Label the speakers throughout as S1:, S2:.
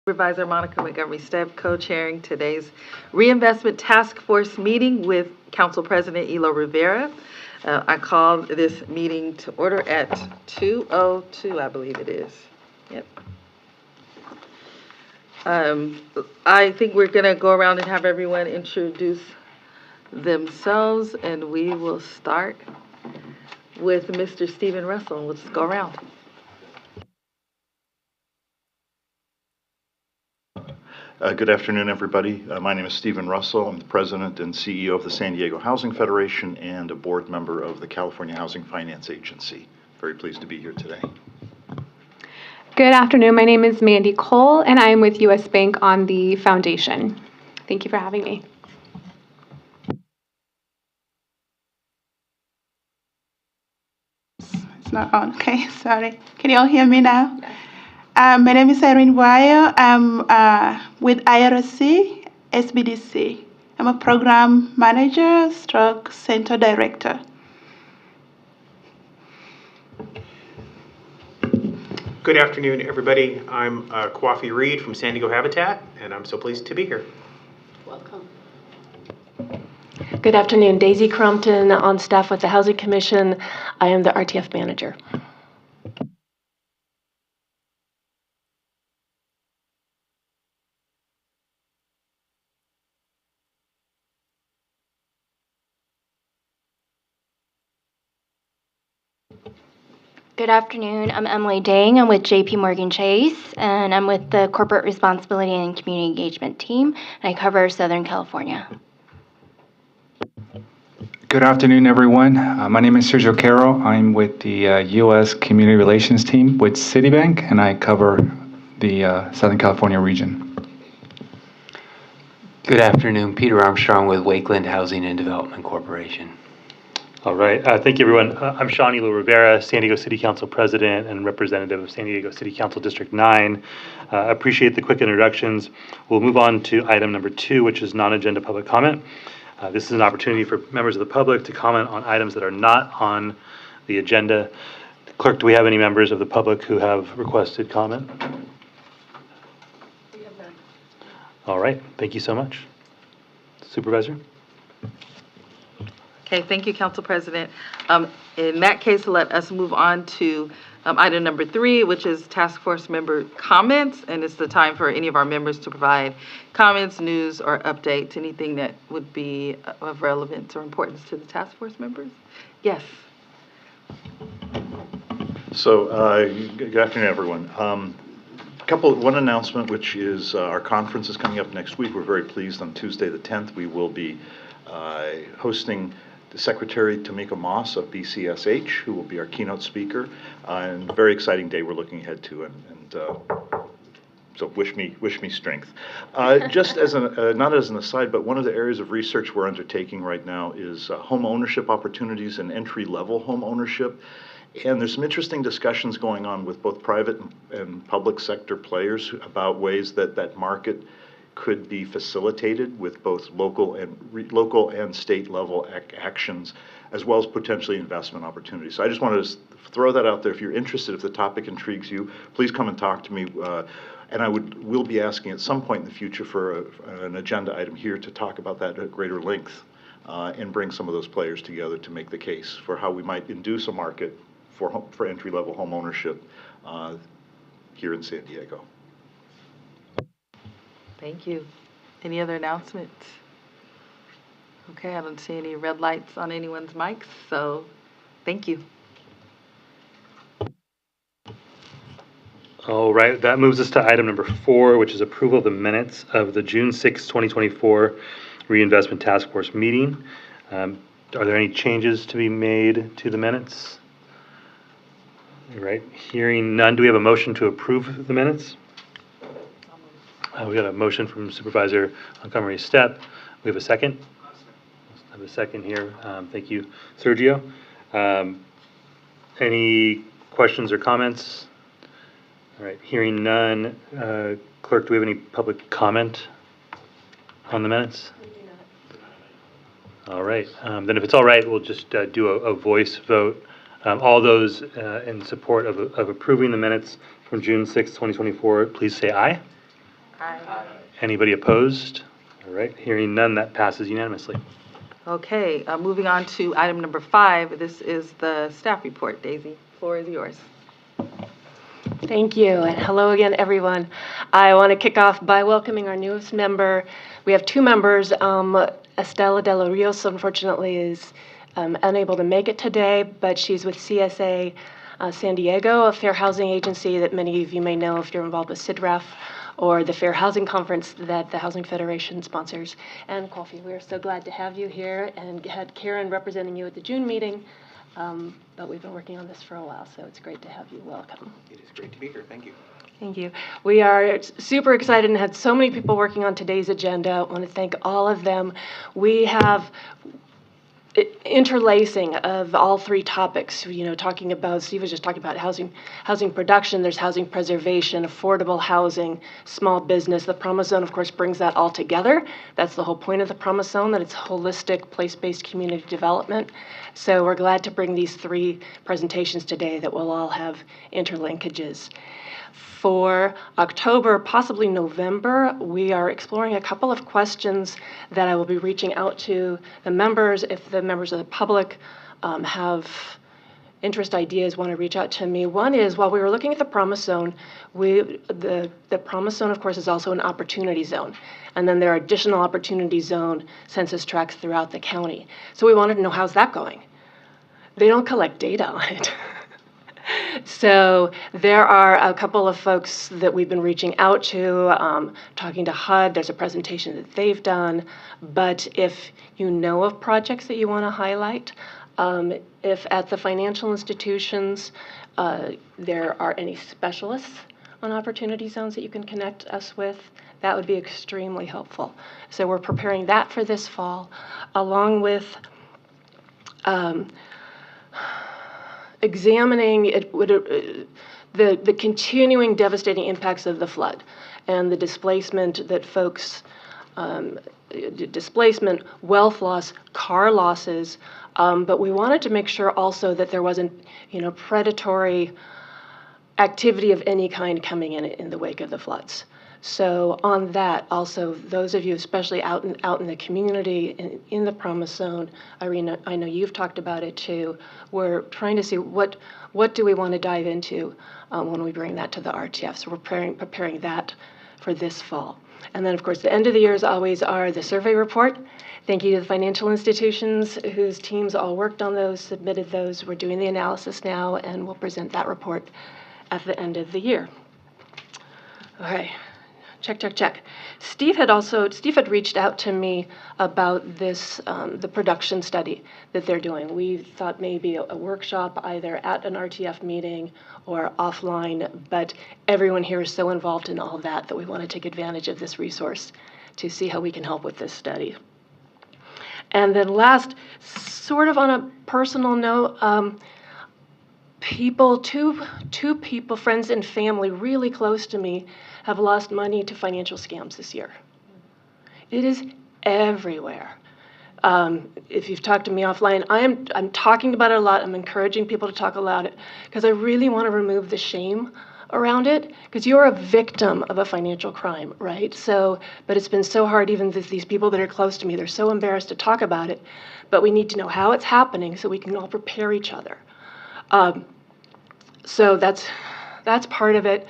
S1: Supervisor Monica Montgomery-Stepp co-chairing today's Reinvestment Task Force meeting with Council President Elo Rivera. I call this meeting to order at 2:02, I believe it is. Yep. I think we're going to go around and have everyone introduce themselves, and we will start with Mr. Stephen Russell. We'll just go around.
S2: Good afternoon, everybody. My name is Stephen Russell. I'm the President and CEO of the San Diego Housing Federation and a board member of the California Housing Finance Agency. Very pleased to be here today.
S3: Good afternoon. My name is Mandy Cole, and I'm with U.S. Bank on the foundation. Thank you for having me.
S4: It's not on. Okay, sorry. Can you all hear me now? Yes. My name is Irene Guayo. I'm with IRC, SBDC. I'm a program manager, stroke center director.
S5: Good afternoon, everybody. I'm Kwafi Reed from San Diego Habitat, and I'm so pleased to be here.
S6: Welcome. Good afternoon. Daisy Crumpton on staff with the Housing Commission. I am the RTF manager.
S7: Good afternoon. I'm Emily Dang. I'm with JP Morgan Chase, and I'm with the Corporate Responsibility and Community Engagement team, and I cover Southern California.
S8: Good afternoon, everyone. My name is Sergio Caro. I'm with the U.S. Community Relations team with Citibank, and I cover the Southern California region.
S9: Good afternoon. Peter Armstrong with Wakeland Housing and Development Corporation.
S10: All right. Thank you, everyone. I'm Sean Elo Rivera, San Diego City Council President and representative of San Diego City Council District 9. Appreciate the quick introductions. We'll move on to item number 2, which is non-agenda public comment. This is an opportunity for members of the public to comment on items that are not on the agenda. Clerk, do we have any members of the public who have requested comment?
S1: We have none.
S10: All right. Thank you so much. Supervisor?
S1: Okay, thank you, Council President. In that case, let us move on to item number 3, which is task force member comments, and it's the time for any of our members to provide comments, news, or updates, anything that would be of relevance or importance to the task force members. Yes.
S2: So, good afternoon, everyone. One announcement, which is our conference is coming up next week. We're very pleased. On Tuesday the 10th, we will be hosting the Secretary Tamika Moss of BCSH, who will be our keynote speaker, and a very exciting day we're looking ahead to, and so wish me strength. Just as not as an aside, but one of the areas of research we're undertaking right now is home ownership opportunities and entry-level home ownership. And there's some interesting discussions going on with both private and public sector players about ways that that market could be facilitated with both local and state level actions, as well as potentially investment opportunities. So I just wanted to throw that out there. If you're interested, if the topic intrigues you, please come and talk to me. And we'll be asking at some point in the future for an agenda item here to talk about that at greater length and bring some of those players together to make the case for how we might induce a market for entry-level home ownership here in San Diego.
S1: Thank you. Any other announcements? Okay, I don't see any red lights on anyone's mics, so thank you.
S10: All right, that moves us to item number 4, which is approval of the minutes of the June 6, 2024 Reinvestment Task Force meeting. Are there any changes to be made to the minutes? All right, hearing none, do we have a motion to approve the minutes? We got a motion from Supervisor Montgomery-Stepp. We have a second? I have a second here. Thank you, Sergio. Any questions or comments? All right, hearing none. Clerk, do we have any public comment on the minutes?
S6: We do not.
S10: All right. Then if it's all right, we'll just do a voice vote. All those in support of approving the minutes from June 6, 2024, please say aye. Anybody opposed? All right, hearing none, that passes unanimously.
S1: Okay, moving on to item number 5. This is the staff report. Daisy, floor is yours.
S6: Thank you, and hello again, everyone. I want to kick off by welcoming our newest member. We have 2 members. Estela de los Rios, unfortunately, is unable to make it today, but she's with CSA San Diego, a fair housing agency that many of you may know if you're involved with CIDRAF, or the Fair Housing Conference that the Housing Federation sponsors. And Kofi, we're so glad to have you here, and had Karen representing you at the June meeting. But we've been working on this for a while, so it's great to have you. Welcome.
S5: It is great to be here. Thank you.
S6: Thank you. We are super excited and had so many people working on today's agenda. I want to thank all of them. We have interlacing of all 3 topics, talking about, Steve was just talking about housing production, there's housing preservation, affordable housing, small business. The Promise Zone, of course, brings that all together. That's the whole point of the Promise Zone, that it's holistic, place-based community development. So we're glad to bring these 3 presentations today that will all have interlinkages. For October, possibly November, we are exploring a couple of questions that I will be reaching out to the members. If the members of the public have interest, ideas, want to reach out to me. One is, while we were looking at the Promise Zone, the Promise Zone, of course, is also an opportunity zone. And then there are additional opportunity zone census tracts throughout the county. So we wanted to know, how's that going? They don't collect data on it. So there are a couple of folks that we've been reaching out to, talking to HUD. There's a presentation that they've done. But if you know of projects that you want to highlight, if at the financial institutions there are any specialists on opportunity zones that you can connect us with, that would be extremely helpful. So we're preparing that for this fall, along with examining the continuing devastating impacts of the flood and the displacement that folks, displacement, wealth loss, car losses, but we wanted to make sure also that there wasn't, predatory activity of any kind coming in the wake of the floods. So on that, also, those of you, especially out in the community, in the Promise Zone, Irene, I know you've talked about it too. We're trying to see what do we want to dive into when we bring that to the RTF. So we're preparing that for this fall. And then, of course, the end of the years always are the survey report. Thank you to the financial institutions whose teams all worked on those, submitted those. We're doing the analysis now, and we'll present that report at the end of the year. All right. Check. Steve had reached out to me about this, the production study that they're doing. We thought maybe a workshop either at an RTF meeting or offline, but everyone here is so involved in all that we want to take advantage of this resource to see how we can help with this study. And then last, sort of on a personal note, two people, friends and family really close to me, have lost money to financial scams this year. It is everywhere. If you've talked to me offline, I'm talking about it a lot. I'm encouraging people to talk about it because I really want to remove the shame around it, because you're a victim of a financial crime, right? So, but it's been so hard, even with these people that are close to me, they're so embarrassed to talk about it, but we need to know how it's happening so we can all prepare each other. So that's part of it.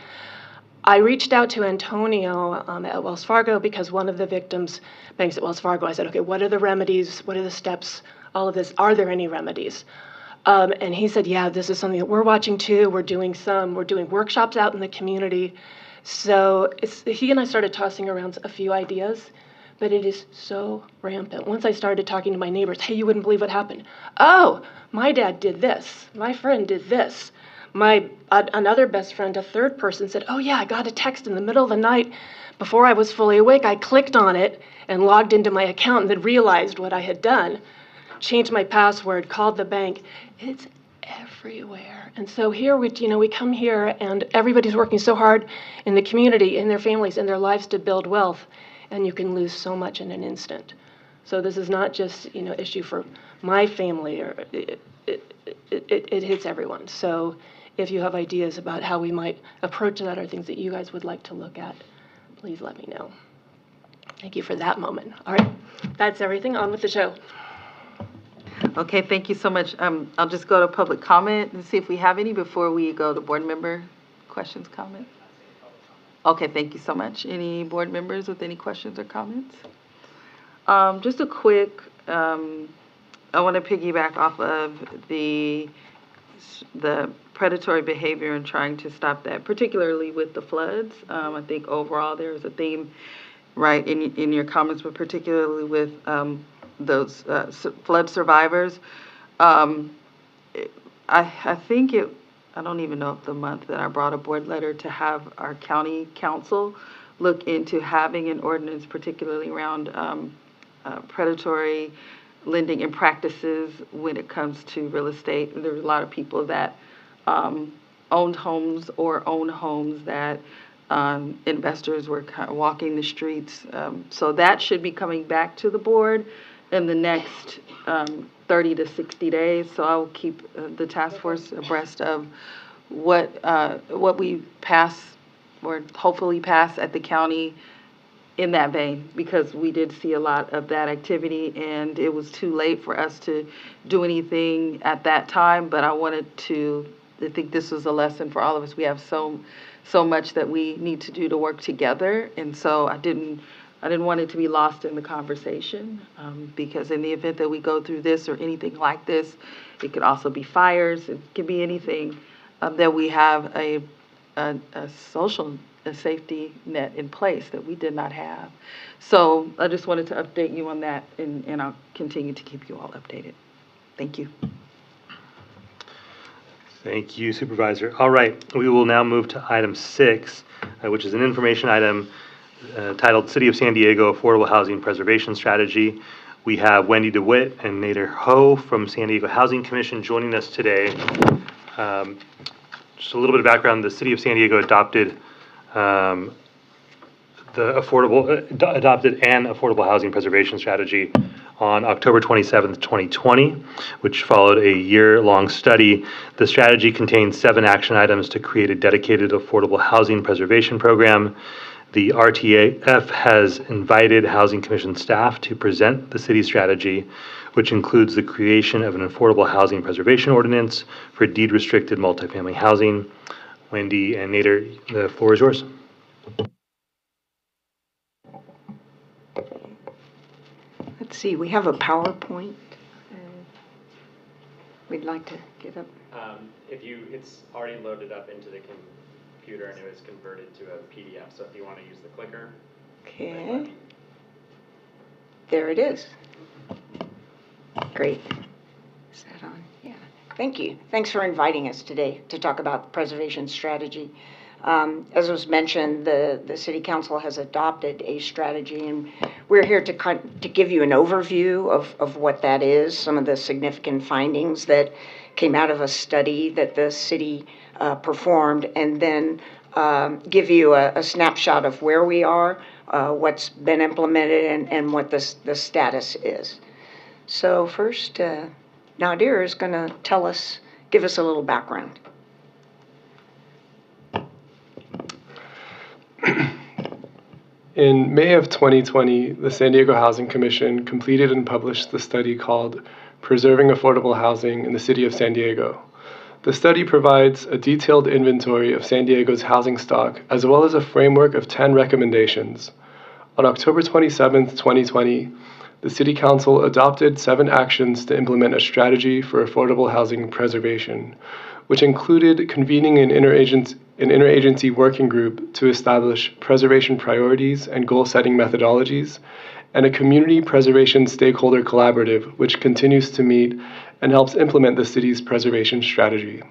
S6: I reached out to Antonio at Wells Fargo because one of the victims' banks at Wells Fargo, I said, okay, what are the remedies? What are the steps? All of this, are there any remedies? And he said, yeah, this is something that we're watching too. We're doing workshops out in the community. So he and I started tossing around a few ideas, but it is so rampant. Once I started talking to my neighbors, hey, you wouldn't believe what happened. Oh, my dad did this. My friend did this. Another best friend, a third person, said, oh yeah, I got a text in the middle of the night before I was fully awake. I clicked on it and logged into my account and then realized what I had done, changed my password, called the bank. It's everywhere. And so here we come here and everybody's working so hard in the community, in their families, in their lives to build wealth, and you can lose so much in an instant. So this is not just issue for my family, or it hits everyone. So if you have ideas about how we might approach that or things that you guys would like to look at, please let me know. Thank you for that moment. All right, that's everything. On with the show.
S1: Okay, thank you so much. I'll just go to public comment and see if we have any before we go to board member questions, comments. Okay, thank you so much. Any board members with any questions or comments? Just a quick, I want to piggyback off of the predatory behavior and trying to stop that, particularly with the floods. I think overall there is a theme, right, in your comments, but particularly with those flood survivors. I think I don't even know if the month that I brought a board letter to have our county council look into having an ordinance, particularly around predatory lending and practices when it comes to real estate. There's a lot of people that owned homes or own homes that investors were kind of walking the streets. So that should be coming back to the board in the next 30 to 60 days. So I will keep the task force abreast of what we pass or hopefully pass at the county in that vein, because we did see a lot of that activity and it was too late for us to do anything at that time. But I think this was a lesson for all of us. We have so much that we need to do to work together, and so I didn't want it to be lost in the conversation, because in the event that we go through this or anything like this, it could also be fires, it could be anything, that we have a social safety net in place that we did not have. So I just wanted to update you on that, and I'll continue to keep you all updated. Thank you.
S10: Thank you, Supervisor. All right, we will now move to item 6, which is an information item titled City of San Diego Affordable Housing Preservation Strategy. We have Wendy DeWitt and Nader Ho from San Diego Housing Commission joining us today. Just a little bit of background: the City of San Diego adopted an affordable housing preservation strategy on October 27th, 2020, which followed a year-long study. The strategy contains 7 action items to create a dedicated affordable housing preservation program. The RTAF has invited Housing Commission staff to present the city strategy, which includes the creation of an affordable housing preservation ordinance for deed-restricted multifamily housing. Wendy and Nader, the floor is yours.
S11: Let's see, we have a PowerPoint. We'd like to get up.
S12: It's already loaded up into the computer and it was converted to a PDF. So if you want to use the clicker.
S11: Okay. There it is. Great. Is that on? Yeah. Thank you. Thanks for inviting us today to talk about preservation strategy. As was mentioned, the City Council has adopted a strategy, and we're here to give you an overview of what that is, some of the significant findings that came out of a study that the city performed, and then give you a snapshot of where we are, what's been implemented, and what the status is. So first, Nadir is going to give us a little background.
S13: In May of 2020, the San Diego Housing Commission completed and published the study called Preserving Affordable Housing in the City of San Diego. The study provides a detailed inventory of San Diego's housing stock, as well as a framework of 10 recommendations. On October 27, 2020, the City Council adopted 7 actions to implement a strategy for affordable housing preservation, which included convening an interagency working group to establish preservation priorities and goal-setting methodologies, and a community preservation stakeholder collaborative, which continues to meet and helps implement the city's preservation strategy.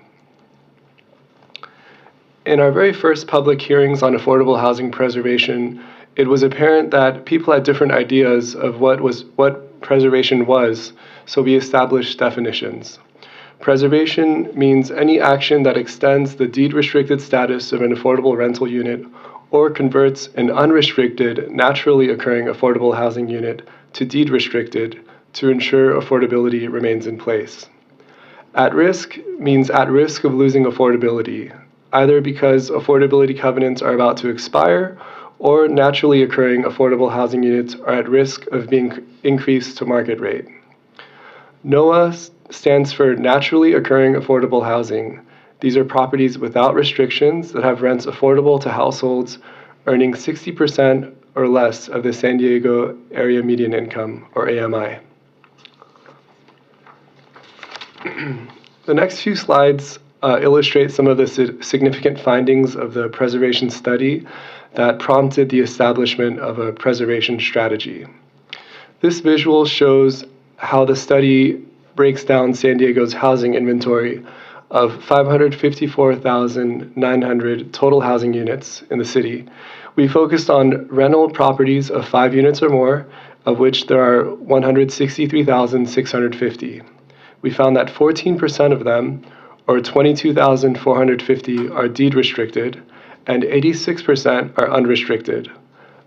S13: In our very first public hearings on affordable housing preservation, it was apparent that people had different ideas of what preservation was, so we established definitions. Preservation means any action that extends the deed-restricted status of an affordable rental unit or converts an unrestricted, naturally occurring affordable housing unit to deed-restricted to ensure affordability remains in place. At risk means at risk of losing affordability, either because affordability covenants are about to expire or naturally occurring affordable housing units are at risk of being increased to market rate. NOAA stands for Naturally Occurring Affordable Housing. These are properties without restrictions that have rents affordable to households earning 60% or less of the San Diego Area Median Income, or AMI. The next few slides illustrate some of the significant findings of the preservation study that prompted the establishment of a preservation strategy. This visual shows how the study breaks down San Diego's housing inventory of 554,900 total housing units in the city. We focused on rental properties of 5 units or more, of which there are 163,650. We found that 14% of them, or 22,450, are deed restricted, and 86% are unrestricted.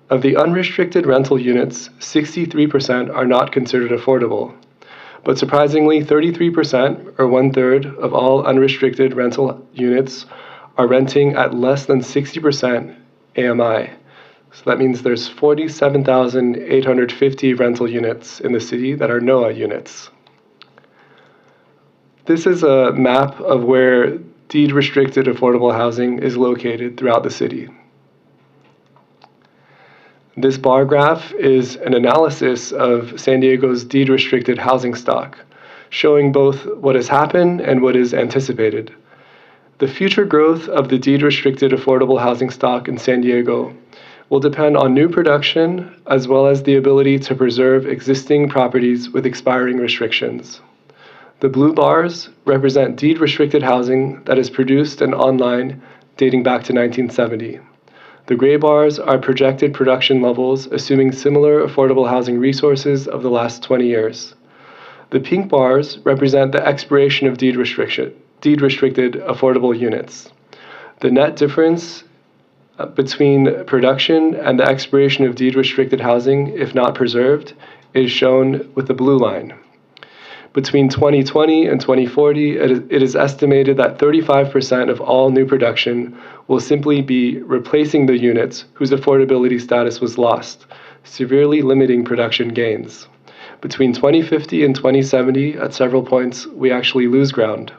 S13: Of the unrestricted rental units, 63% are not considered affordable. But surprisingly, 33%, or 1/3, of all unrestricted rental units are renting at less than 60% AMI. So that means there's 47,850 rental units in the city that are NOAA units. This is a map of where deed-restricted affordable housing is located throughout the city. This bar graph is an analysis of San Diego's deed-restricted housing stock, showing both what has happened and what is anticipated. The future growth of the deed-restricted affordable housing stock in San Diego will depend on new production as well as the ability to preserve existing properties with expiring restrictions. The blue bars represent deed-restricted housing that is produced and online dating back to 1970. The gray bars are projected production levels assuming similar affordable housing resources of the last 20 years. The pink bars represent the expiration of deed-restricted affordable units. The net difference between production and the expiration of deed-restricted housing, if not preserved, is shown with the blue line. Between 2020 and 2040, it is estimated that 35% of all new production will simply be replacing the units whose affordability status was lost, severely limiting production gains. Between 2050 and 2070, at several points, we actually lose ground.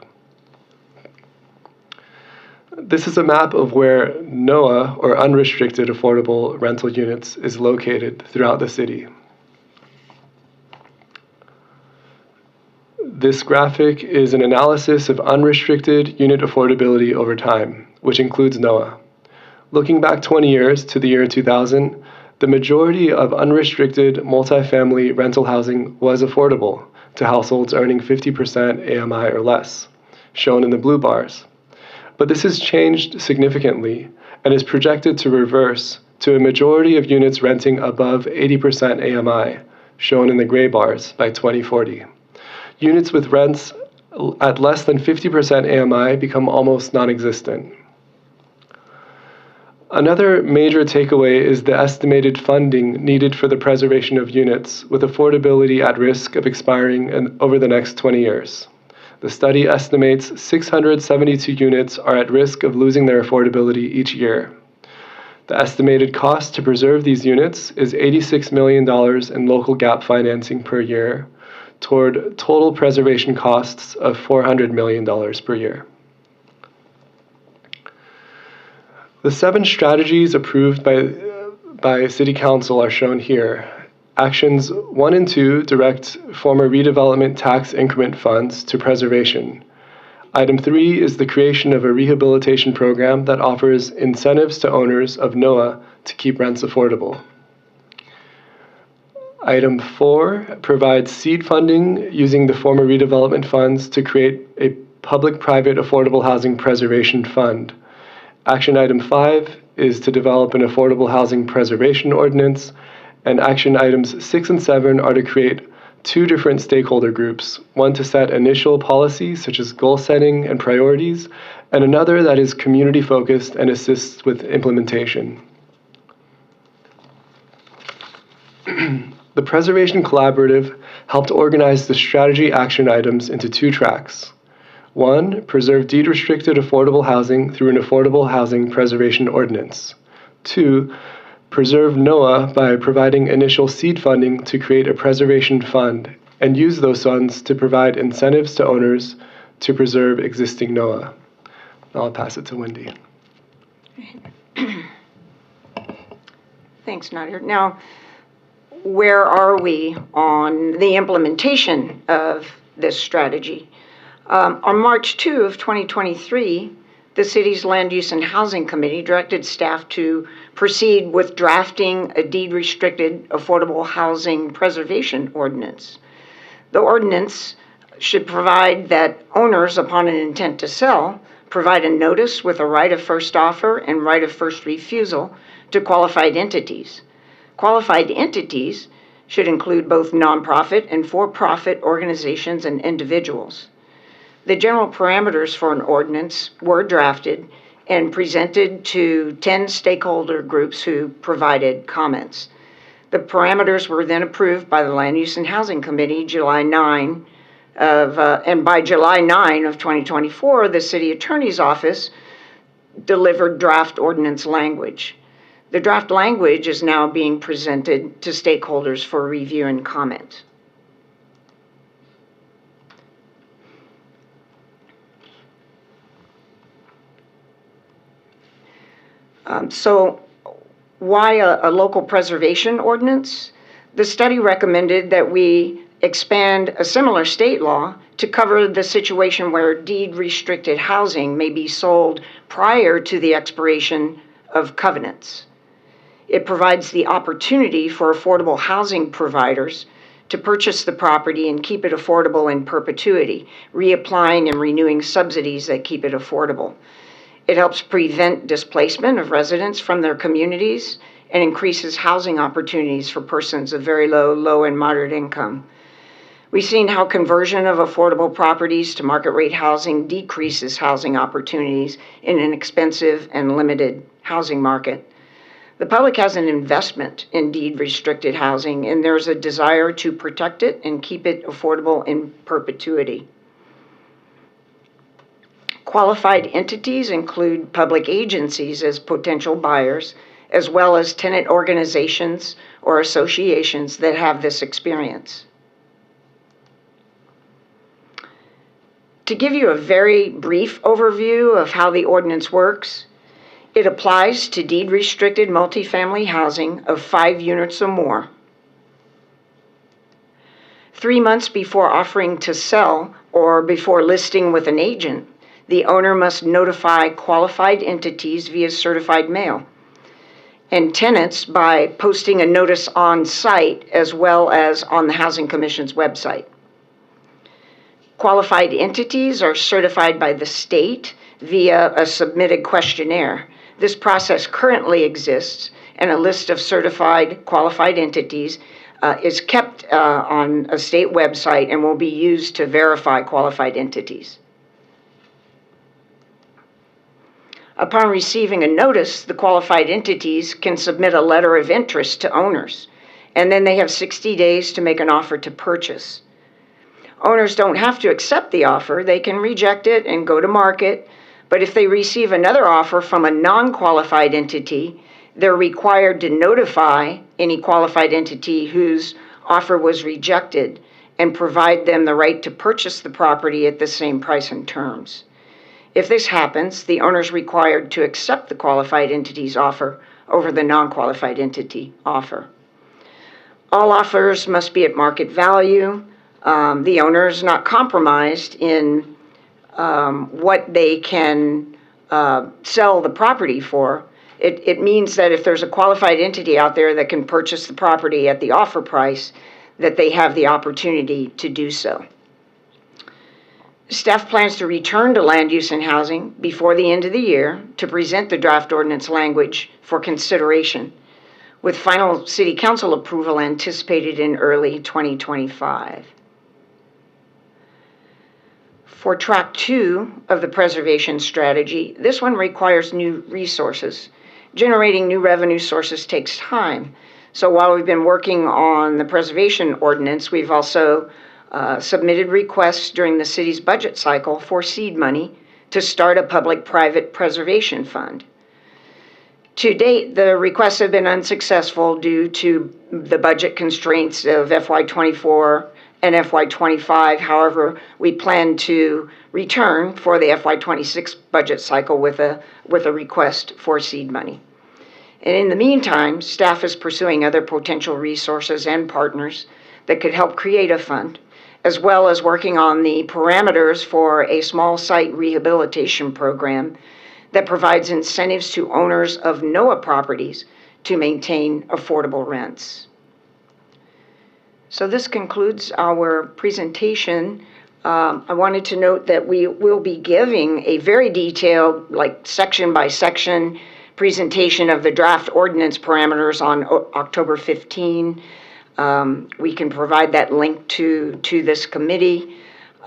S13: This is a map of where NOAA, or unrestricted affordable rental units, is located throughout the city. This graphic is an analysis of unrestricted unit affordability over time, which includes NOAA. Looking back 20 years to the year 2000, the majority of unrestricted multifamily rental housing was affordable to households earning 50% AMI or less, shown in the blue bars. But this has changed significantly and is projected to reverse to a majority of units renting above 80% AMI, shown in the gray bars, by 2040. Units with rents at less than 50% AMI become almost non-existent. Another major takeaway is the estimated funding needed for the preservation of units with affordability at risk of expiring over the next 20 years. The study estimates 672 units are at risk of losing their affordability each year. The estimated cost to preserve these units is $86 million in local gap financing per year, toward total preservation costs of $400 million per year. The 7 strategies approved by City Council are shown here. Actions 1 and 2 direct former redevelopment tax increment funds to preservation. Item 3 is the creation of a rehabilitation program that offers incentives to owners of NOAA to keep rents affordable. Item 4 provides seed funding using the former redevelopment funds to create a public-private affordable housing preservation fund. Action item 5 is to develop an affordable housing preservation ordinance, and action items 6 and 7 are to create 2 different stakeholder groups, one to set initial policies such as goal setting and priorities, and another that is community-focused and assists with implementation. The Preservation Collaborative helped organize the strategy action items into 2 tracks. 1, preserve deed-restricted affordable housing through an affordable housing preservation ordinance. 2, preserve NOAA by providing initial seed funding to create a preservation fund and use those funds to provide incentives to owners to preserve existing NOAA. I'll pass it to Wendy.
S11: Thanks, Nadir. Now, where are we on the implementation of this strategy? On March 2 of 2023, the city's Land Use and Housing Committee directed staff to proceed with drafting a deed-restricted affordable housing preservation ordinance. The ordinance should provide that owners, upon an intent to sell, provide a notice with a right of first offer and right of first refusal to qualified entities. Qualified entities should include both nonprofit and for-profit organizations and individuals. The general parameters for an ordinance were drafted and presented to 10 stakeholder groups who provided comments. The parameters were then approved by the Land Use and Housing Committee and by July 9 of 2024, the City Attorney's Office delivered draft ordinance language. The draft language is now being presented to stakeholders for review and comment. So why a local preservation ordinance? The study recommended that we expand a similar state law to cover the situation where deed-restricted housing may be sold prior to the expiration of covenants. It provides the opportunity for affordable housing providers to purchase the property and keep it affordable in perpetuity, reapplying and renewing subsidies that keep it affordable. It helps prevent displacement of residents from their communities and increases housing opportunities for persons of very low and moderate income. We've seen how conversion of affordable properties to market rate housing decreases housing opportunities in an expensive and limited housing market. The public has an investment in deed-restricted housing, and there's a desire to protect it and keep it affordable in perpetuity. Qualified entities include public agencies as potential buyers, as well as tenant organizations or associations that have this experience. To give you a very brief overview of how the ordinance works, it applies to deed-restricted multifamily housing of 5 units or more. 3 months before offering to sell or before listing with an agent, the owner must notify qualified entities via certified mail, and tenants by posting a notice on site as well as on the Housing Commission's website. Qualified entities are certified by the state via a submitted questionnaire. This process currently exists, and a list of certified qualified entities is kept on a state website and will be used to verify qualified entities. Upon receiving a notice, the qualified entities can submit a letter of interest to owners, and then they have 60 days to make an offer to purchase. Owners don't have to accept the offer. They can reject it and go to market, but if they receive another offer from a non-qualified entity, they're required to notify any qualified entity whose offer was rejected and provide them the right to purchase the property at the same price and terms. If this happens, the owner is required to accept the qualified entity's offer over the non-qualified entity offer. All offers must be at market value. The owner is not compromised in what they can sell the property for. It means that if there's a qualified entity out there that can purchase the property at the offer price, that they have the opportunity to do so. Staff plans to return to Land Use and Housing before the end of the year to present the draft ordinance language for consideration, with final City Council approval anticipated in early 2025. For Track 2 of the preservation strategy, this one requires new resources. Generating new revenue sources takes time. So while we've been working on the preservation ordinance, we've also submitted requests during the city's budget cycle for seed money to start a public-private preservation fund. To date, the requests have been unsuccessful due to the budget constraints of FY24 and FY25. However, we plan to return for the FY26 budget cycle with a request for seed money. And in the meantime, staff is pursuing other potential resources and partners that could help create a fund, as well as working on the parameters for a small site rehabilitation program that provides incentives to owners of NOAA properties to maintain affordable rents. So this concludes our presentation. I wanted to note that we will be giving a very detailed, like section by section, presentation of the draft ordinance parameters on October 15. We can provide that link to this committee.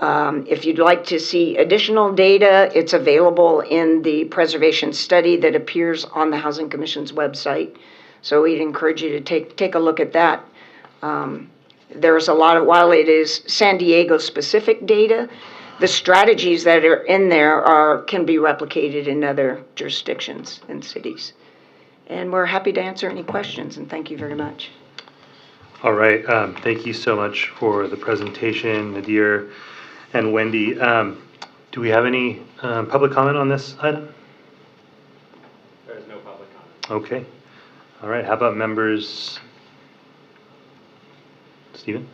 S11: If you'd like to see additional data, it's available in the preservation study that appears on the Housing Commission's website. So we'd encourage you to take a look at that. There's a lot of, while it is San Diego specific data, the strategies that are in there can be replicated in other jurisdictions and cities. And we're happy to answer any questions, and thank you very much.
S10: All right. Thank you so much for the presentation, Nadir and Wendy. Do we have any public comment on this item?
S12: There is no public comment.
S10: Okay. All right. How about members? Stephen?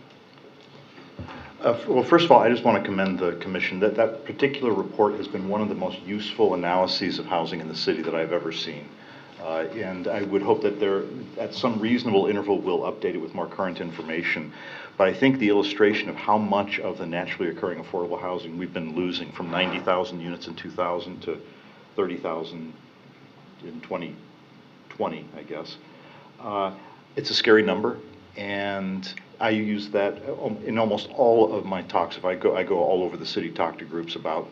S2: Well, first of all, I just want to commend the commission. That particular report has been one of the most useful analyses of housing in the city that I've ever seen. And I would hope that there, at some reasonable interval, we'll update it with more current information. But I think the illustration of how much of the naturally occurring affordable housing we've been losing, from 90,000 units in 2000 to 30,000 in 2020, I guess. It's a scary number, and I use that in almost all of my talks. If I go all over the city, talk to groups about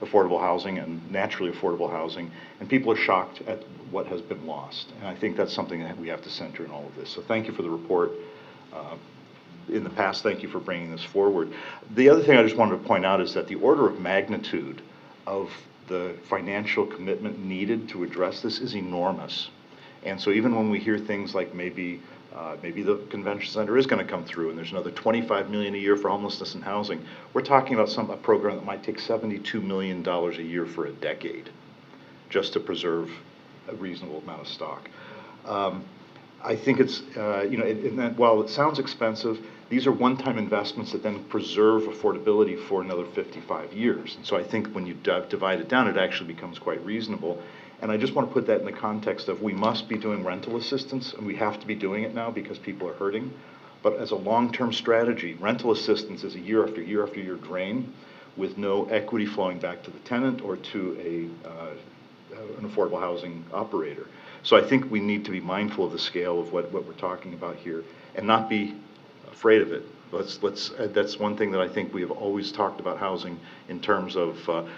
S2: affordable housing and naturally affordable housing, and people are shocked at what has been lost. And I think that's something that we have to center in all of this. So thank you for the report. In the past, thank you for bringing this forward. The other thing I just wanted to point out is that the order of magnitude of the financial commitment needed to address this is enormous. And so even when we hear things like maybe the convention center is going to come through and there's another $25 million a year for homelessness and housing, we're talking about a program that might take $72 million a year for a decade just to preserve a reasonable amount of stock. I think it's, while it sounds expensive, these are one-time investments that then preserve affordability for another 55 years. And so I think when you divide it down, it actually becomes quite reasonable. And I just want to put that in the context of we must be doing rental assistance, and we have to be doing it now because people are hurting. But as a long-term strategy, rental assistance is a year after year after year drain with no equity flowing back to the tenant or to an affordable housing operator. So I think we need to be mindful of the scale of what we're talking about here and not be afraid of it. That's one thing that I think we have always talked about housing in terms of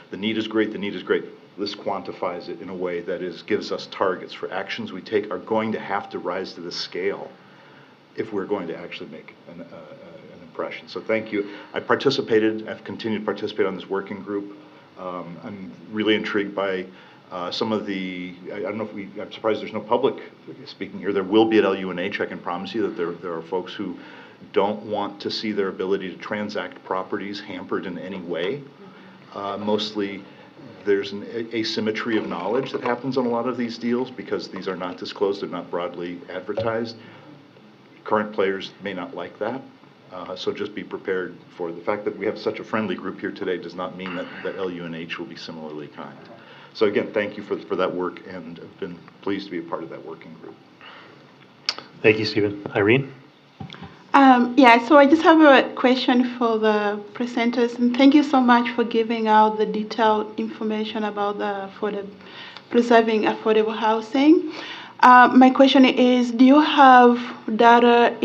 S2: the need is great, the need is great. This quantifies it in a way that gives us targets for actions we take are going to have to rise to the scale if we're going to actually make an impression. So thank you. I've continued to participate on this working group. I'm really intrigued by some of the, I don't know if I'm surprised there's no public speaking here. There will be at LUNH, I can promise you that there are folks who don't want to see their ability to transact properties hampered in any way. Mostly there's an asymmetry of knowledge that happens on a lot of these deals because these are not disclosed, they're not broadly advertised. Current players may not like that. So just be prepared for the fact that we have such a friendly group here today does not mean that LUNH will be similarly kind. So again, thank you for that work, and I've been pleased to be a part of that working group.
S10: Thank you, Stephen. Irene?
S4: So I just have a question for the presenters, and thank you so much for giving out the detailed information about preserving affordable housing. My question is, do you have data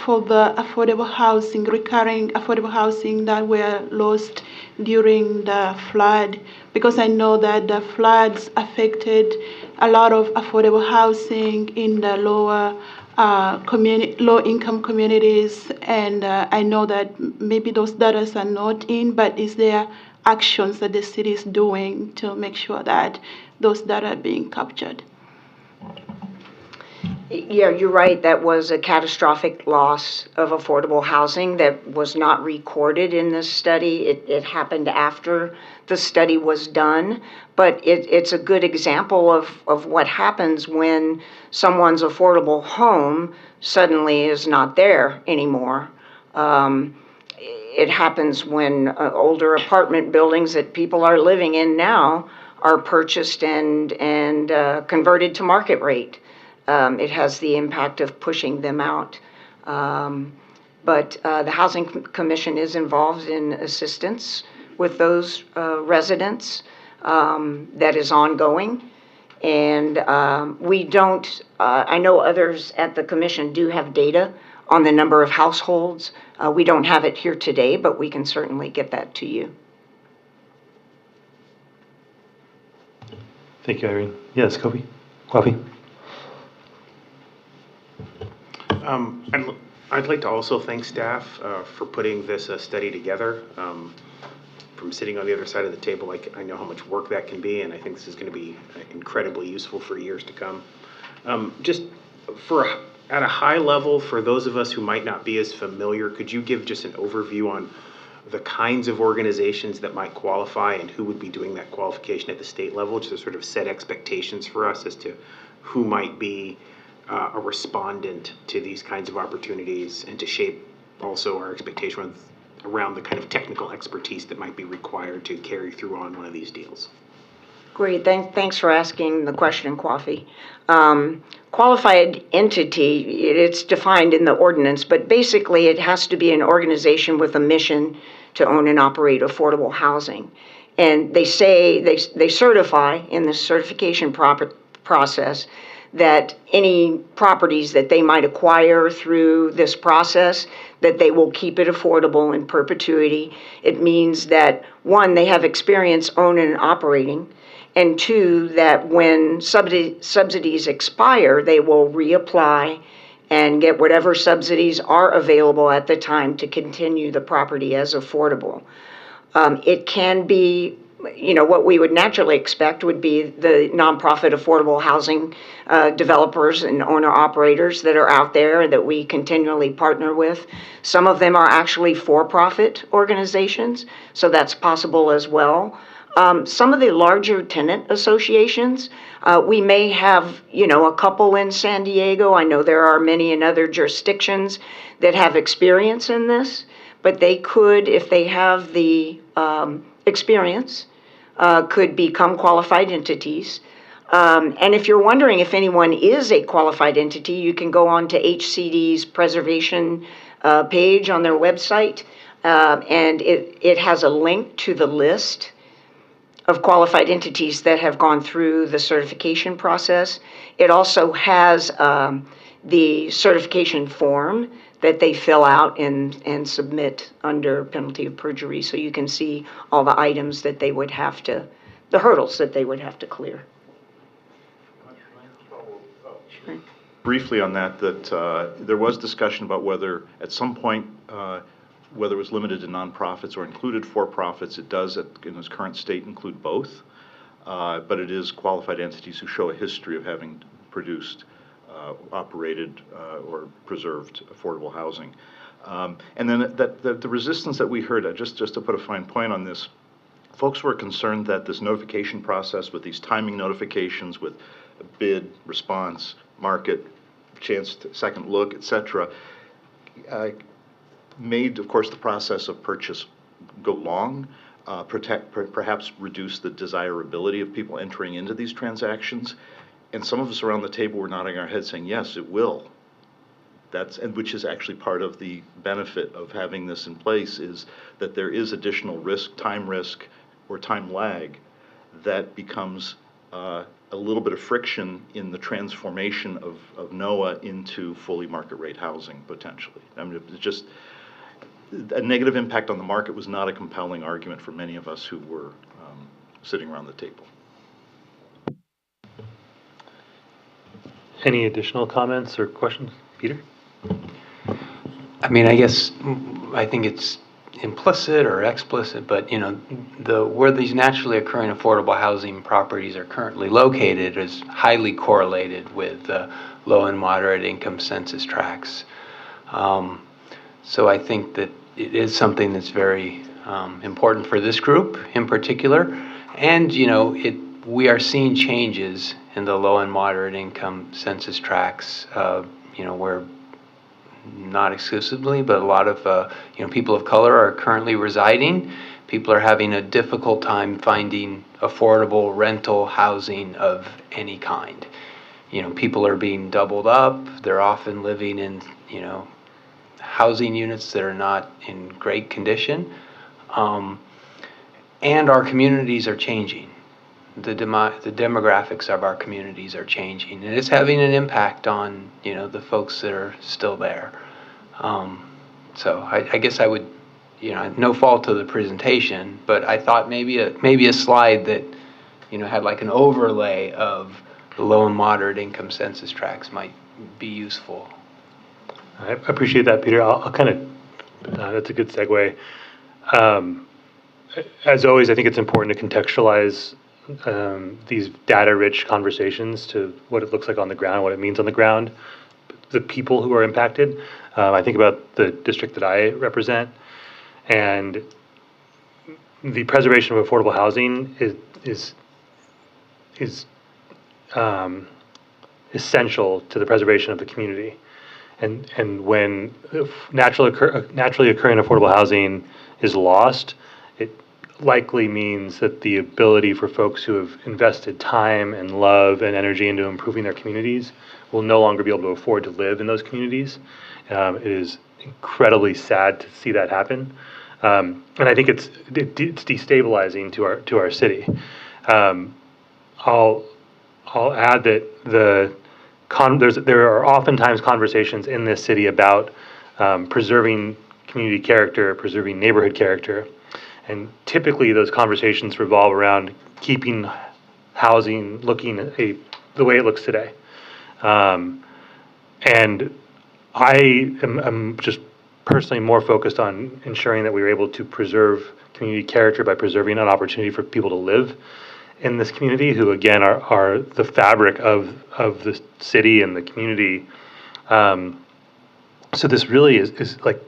S4: for the affordable housing, recurring affordable housing that were lost during the flood? Because I know that the floods affected a lot of affordable housing in the low-income communities, and I know that maybe those data are not in, but is there actions that the city is doing to make sure that those data are being captured?
S11: Yeah, you're right. That was a catastrophic loss of affordable housing that was not recorded in this study. It happened after the study was done, but it's a good example of what happens when someone's affordable home suddenly is not there anymore. It happens when older apartment buildings that people are living in now are purchased and converted to market rate. It has the impact of pushing them out. But the Housing Commission is involved in assistance with those residents. That is ongoing. And we don't, I know others at the commission do have data on the number of households. We don't have it here today, but we can certainly get that to you.
S10: Thank you, Irene. Yes, Kofi? Coffee?
S5: I'd like to also thank staff for putting this study together. From sitting on the other side of the table, I know how much work that can be, and I think this is going to be incredibly useful for years to come. Just at a high level, for those of us who might not be as familiar, could you give just an overview on the kinds of organizations that might qualify and who would be doing that qualification at the state level, just to sort of set expectations for us as to who might be a respondent to these kinds of opportunities, and to shape also our expectation around the kind of technical expertise that might be required to carry through on one of these deals?
S11: Great, thanks for asking the question, Kwafi. Qualified entity, it's defined in the ordinance, but basically it has to be an organization with a mission to own and operate affordable housing. And they say, they certify in the certification process that any properties that they might acquire through this process, that they will keep it affordable in perpetuity. It means that, one, they have experience owning and operating, and two, that when subsidies expire, they will reapply and get whatever subsidies are available at the time to continue the property as affordable. It can be, what we would naturally expect would be the nonprofit affordable housing developers and owner-operators that are out there that we continually partner with. Some of them are actually for-profit organizations, so that's possible as well. Some of the larger tenant associations, we may have, a couple in San Diego. I know there are many in other jurisdictions that have experience in this, but they could, if they have the experience, could become qualified entities. And if you're wondering if anyone is a qualified entity, you can go on to HCD's preservation page on their website, and it has a link to the list of qualified entities that have gone through the certification process. It also has the certification form that they fill out and submit under penalty of perjury, so you can see all the items that they would have to, the hurdles that they would have to clear. Sure.
S2: Briefly on that, there was discussion about whether at some point, whether it was limited to nonprofits or included for-profits. It does, in its current state, include both, but it is qualified entities who show a history of having produced, operated, or preserved affordable housing. And then the resistance that we heard, just to put a fine point on this, folks were concerned that this notification process with these timing notifications with bid, response, market, chance to second look, etc., made, of course, the process of purchase go long, perhaps reduce the desirability of people entering into these transactions. And some of us around the table were nodding our heads saying, yes, it will. Which is actually part of the benefit of having this in place, is that there is additional risk, or time lag, that becomes a little bit of friction in the transformation of NOAA into fully market rate housing, potentially. I mean, it's just a negative impact on the market was not a compelling argument for many of us who were sitting around the table.
S10: Any additional comments or questions? Peter?
S9: I mean, I think it's implicit or explicit, but where these naturally occurring affordable housing properties are currently located is highly correlated with low and moderate income census tracts. So I think that it is something that's very important for this group in particular, and we are seeing changes in the low and moderate income census tracts, where not exclusively, but a lot of people of color are currently residing. People are having a difficult time finding affordable rental housing of any kind. People are being doubled up. They're often living in, housing units that are not in great condition. And our communities are changing. The demographics of our communities are changing, and it's having an impact on the folks that are still there. So I guess I would, no fault to the presentation, but I thought maybe a slide that had like an overlay of the low and moderate income census tracts might be useful.
S10: I appreciate that, Peter. I'll kind of that's a good segue. As always, I think it's important to contextualize these data-rich conversations to what it looks like on the ground, what it means on the ground, the people who are impacted. I think about the district that I represent, and the preservation of affordable housing is essential to the preservation of the community. And when naturally occurring affordable housing is lost, it likely means that the ability for folks who have invested time and love and energy into improving their communities will no longer be able to afford to live in those communities. It is incredibly sad to see that happen, and I think it's destabilizing to our city. I'll add that there are oftentimes conversations in this city about preserving community character, preserving neighborhood character, and typically those conversations revolve around keeping housing looking the way it looks today. And I am just personally more focused on ensuring that we are able to preserve community character by preserving an opportunity for people to live in this community, who again are the fabric of the city and the community. So this really is like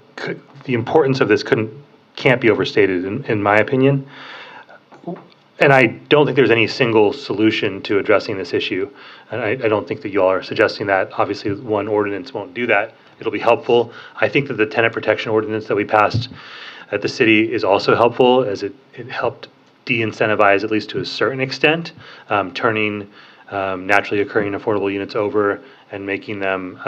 S10: the importance of this can't be overstated in my opinion. And I don't think there's any single solution to addressing this issue. And I don't think that you all are suggesting that. Obviously, one ordinance won't do that. It'll be helpful. I think that the tenant protection ordinance that we passed at the city is also helpful, as it helped de-incentivize, at least to a certain extent, turning naturally occurring affordable units over and making them,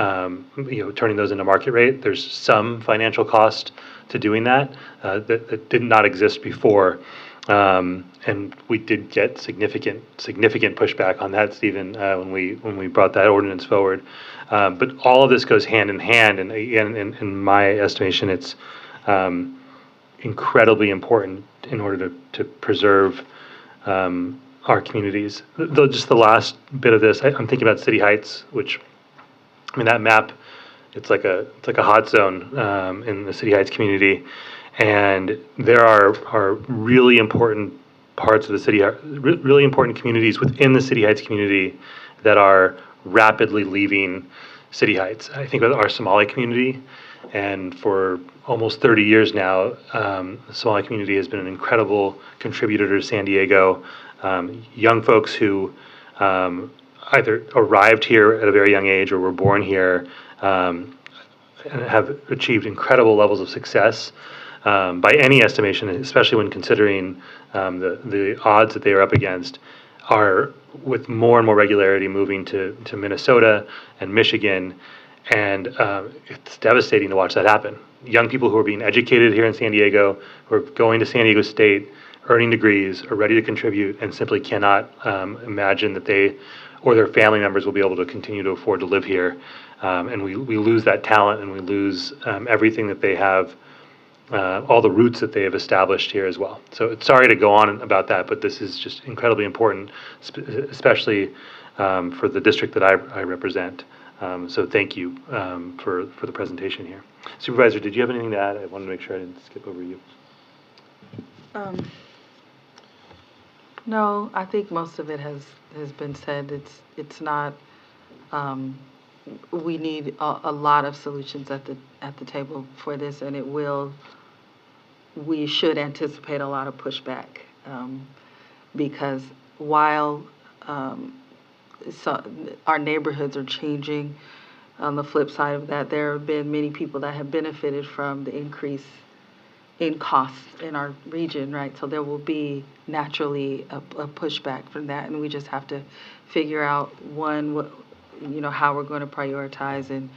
S10: turning those into market rate. There's some financial cost to doing that that did not exist before. And we did get significant pushback on that, Stephen, when we brought that ordinance forward. But all of this goes hand in hand, and again, in my estimation, it's incredibly important in order to preserve our communities. Though just the last bit of this, I'm thinking about City Heights, which, I mean, that map, it's like a hot zone in the City Heights community. And there are really important parts of the city, really important communities within the City Heights community that are rapidly leaving City Heights. I think about our Somali community, and for almost 30 years now, the Somali community has been an incredible contributor to San Diego. Young folks who either arrived here at a very young age or were born here and have achieved incredible levels of success. By any estimation, especially when considering the odds that they are up against, are with more and more regularity moving to Minnesota and Michigan, and it's devastating to watch that happen. Young people who are being educated here in San Diego, who are going to San Diego State, earning degrees, are ready to contribute, and simply cannot imagine that they or their family members will be able to continue to afford to live here. And we lose that talent, and we lose everything that they have, all the roots that they have established here as well. So sorry to go on about that, but this is just incredibly important, especially for the district that I represent. So thank you for the presentation here. Supervisor, did you have anything to add? I wanted to make sure I didn't skip over you.
S1: No, I think most of it has been said. It's not. We need a lot of solutions at the table for this, and we should anticipate a lot of pushback because while our neighborhoods are changing, on the flip side of that, there have been many people that have benefited from the increase in costs in our region, right? So there will be naturally a pushback from that, and we just have to figure out how we're going to prioritize, and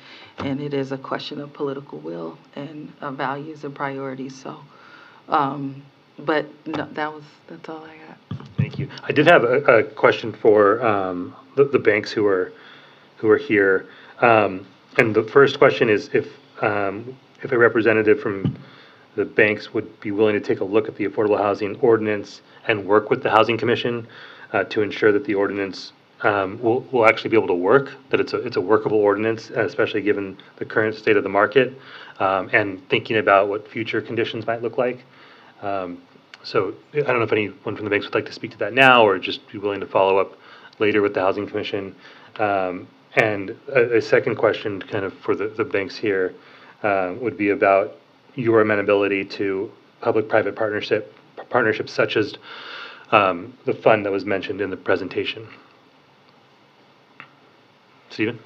S1: it is a question of political will and values and priorities. So, but no, that's all I got.
S10: Thank you. I did have a question for the banks who are here, and the first question is if a representative from the banks would be willing to take a look at the affordable housing ordinance and work with the Housing Commission to ensure that the ordinance will actually be able to work, that it's a workable ordinance, especially given the current state of the market, and thinking about what future conditions might look like. So I don't know if anyone from the banks would like to speak to that now or just be willing to follow up later with the Housing Commission. And a second question kind of for the banks here would be about your amenability to public-private partnerships such as the fund that was mentioned in the presentation. Stephen?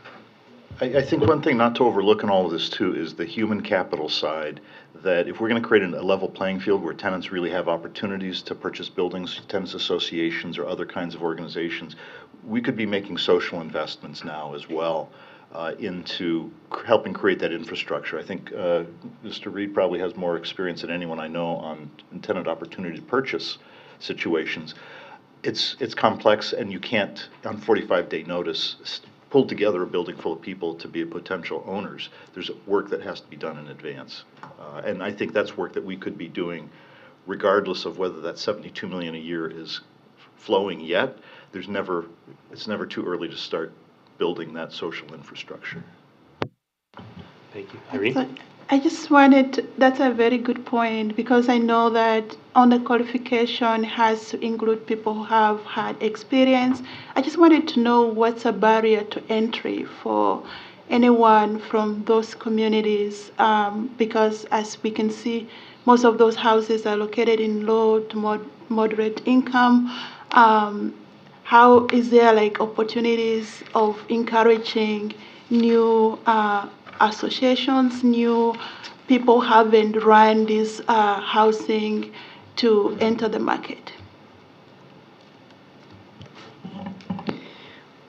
S2: I think one thing not to overlook in all of this too is the human capital side, that if we're going to create a level playing field where tenants really have opportunities to purchase buildings, tenants associations or other kinds of organizations, we could be making social investments now as well into helping create that infrastructure. I think Mr. Reed probably has more experience than anyone I know on tenant opportunity to purchase situations. It's complex, and you can't, on 45-day notice, pull together a building full of people to be potential owners. There's work that has to be done in advance. And I think that's work that we could be doing regardless of whether that $72 million a year is flowing yet. It's never too early to start building that social infrastructure.
S10: Thank you. Irene?
S4: I just that's a very good point, because I know that under qualification has to include people who have had experience. I just wanted to know what's a barrier to entry for anyone from those communities, because as we can see, most of those houses are located in low to moderate income. How is there opportunities of encouraging new associations, new people haven't run this housing to enter the market?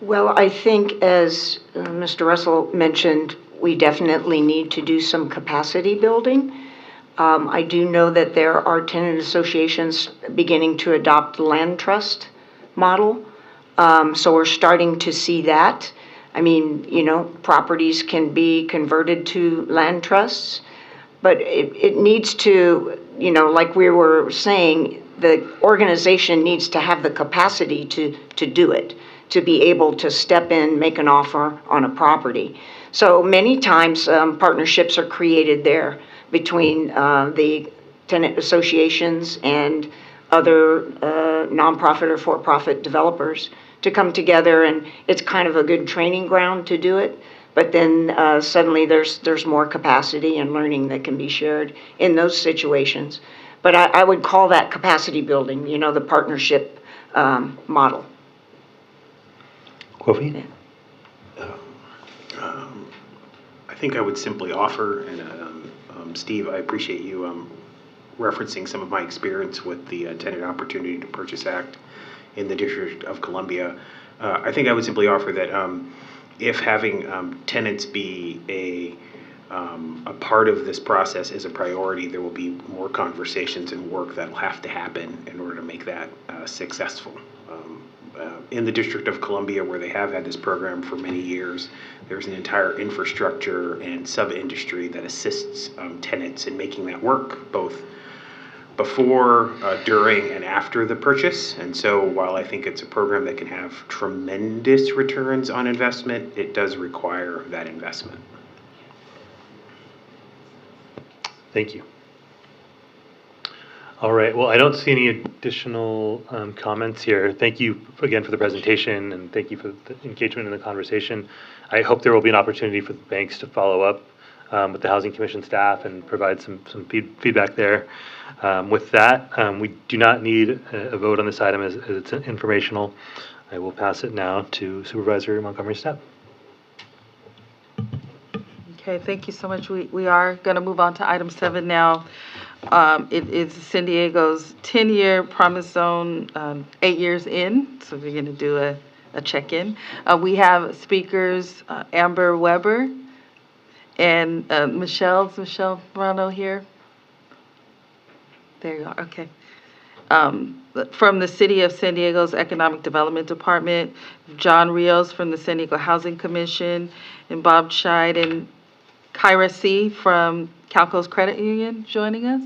S11: Well, I think as Mr. Russell mentioned, we definitely need to do some capacity building. I do know that there are tenant associations beginning to adopt the land trust model. So we're starting to see that. I mean, properties can be converted to land trusts, but it needs to, like we were saying, the organization needs to have the capacity to do it, to be able to step in, make an offer on a property. So many times partnerships are created there between the tenant associations and other nonprofit or for-profit developers to come together, and it's kind of a good training ground to do it. But then suddenly there's more capacity and learning that can be shared in those situations. But I would call that capacity building, the partnership model.
S10: Kofi?
S5: I think I would simply offer, and Steve, I appreciate you referencing some of my experience with the Tenant Opportunity to Purchase Act in the District of Columbia. I think I would simply offer that if having tenants be a part of this process is a priority, there will be more conversations and work that will have to happen in order to make that successful. In the District of Columbia, where they have had this program for many years, there's an entire infrastructure and sub-industry that assists tenants in making that work, both before, during, and after the purchase. And so while I think it's a program that can have tremendous returns on investment, it does require that investment.
S10: Thank you. All right, well, I don't see any additional comments here. Thank you again for the presentation, and thank you for the engagement in the conversation. I hope there will be an opportunity for the banks to follow up with the Housing Commission staff and provide some feedback there. With that, we do not need a vote on this item as it's informational. I will pass it now to Supervisor Montgomery Stepp.
S1: Okay, thank you so much. We are going to move on to item 7 now. It is San Diego's 10-year promise zone, 8 years in, so we're going to do a check-in. We have speakers Amber Weber and Michelle Morano here. There you are, okay. From the City of San Diego's Economic Development Department, John Rios from the San Diego Housing Commission, and Bob Scheid and Kyra C. from Calco's Credit Union joining us.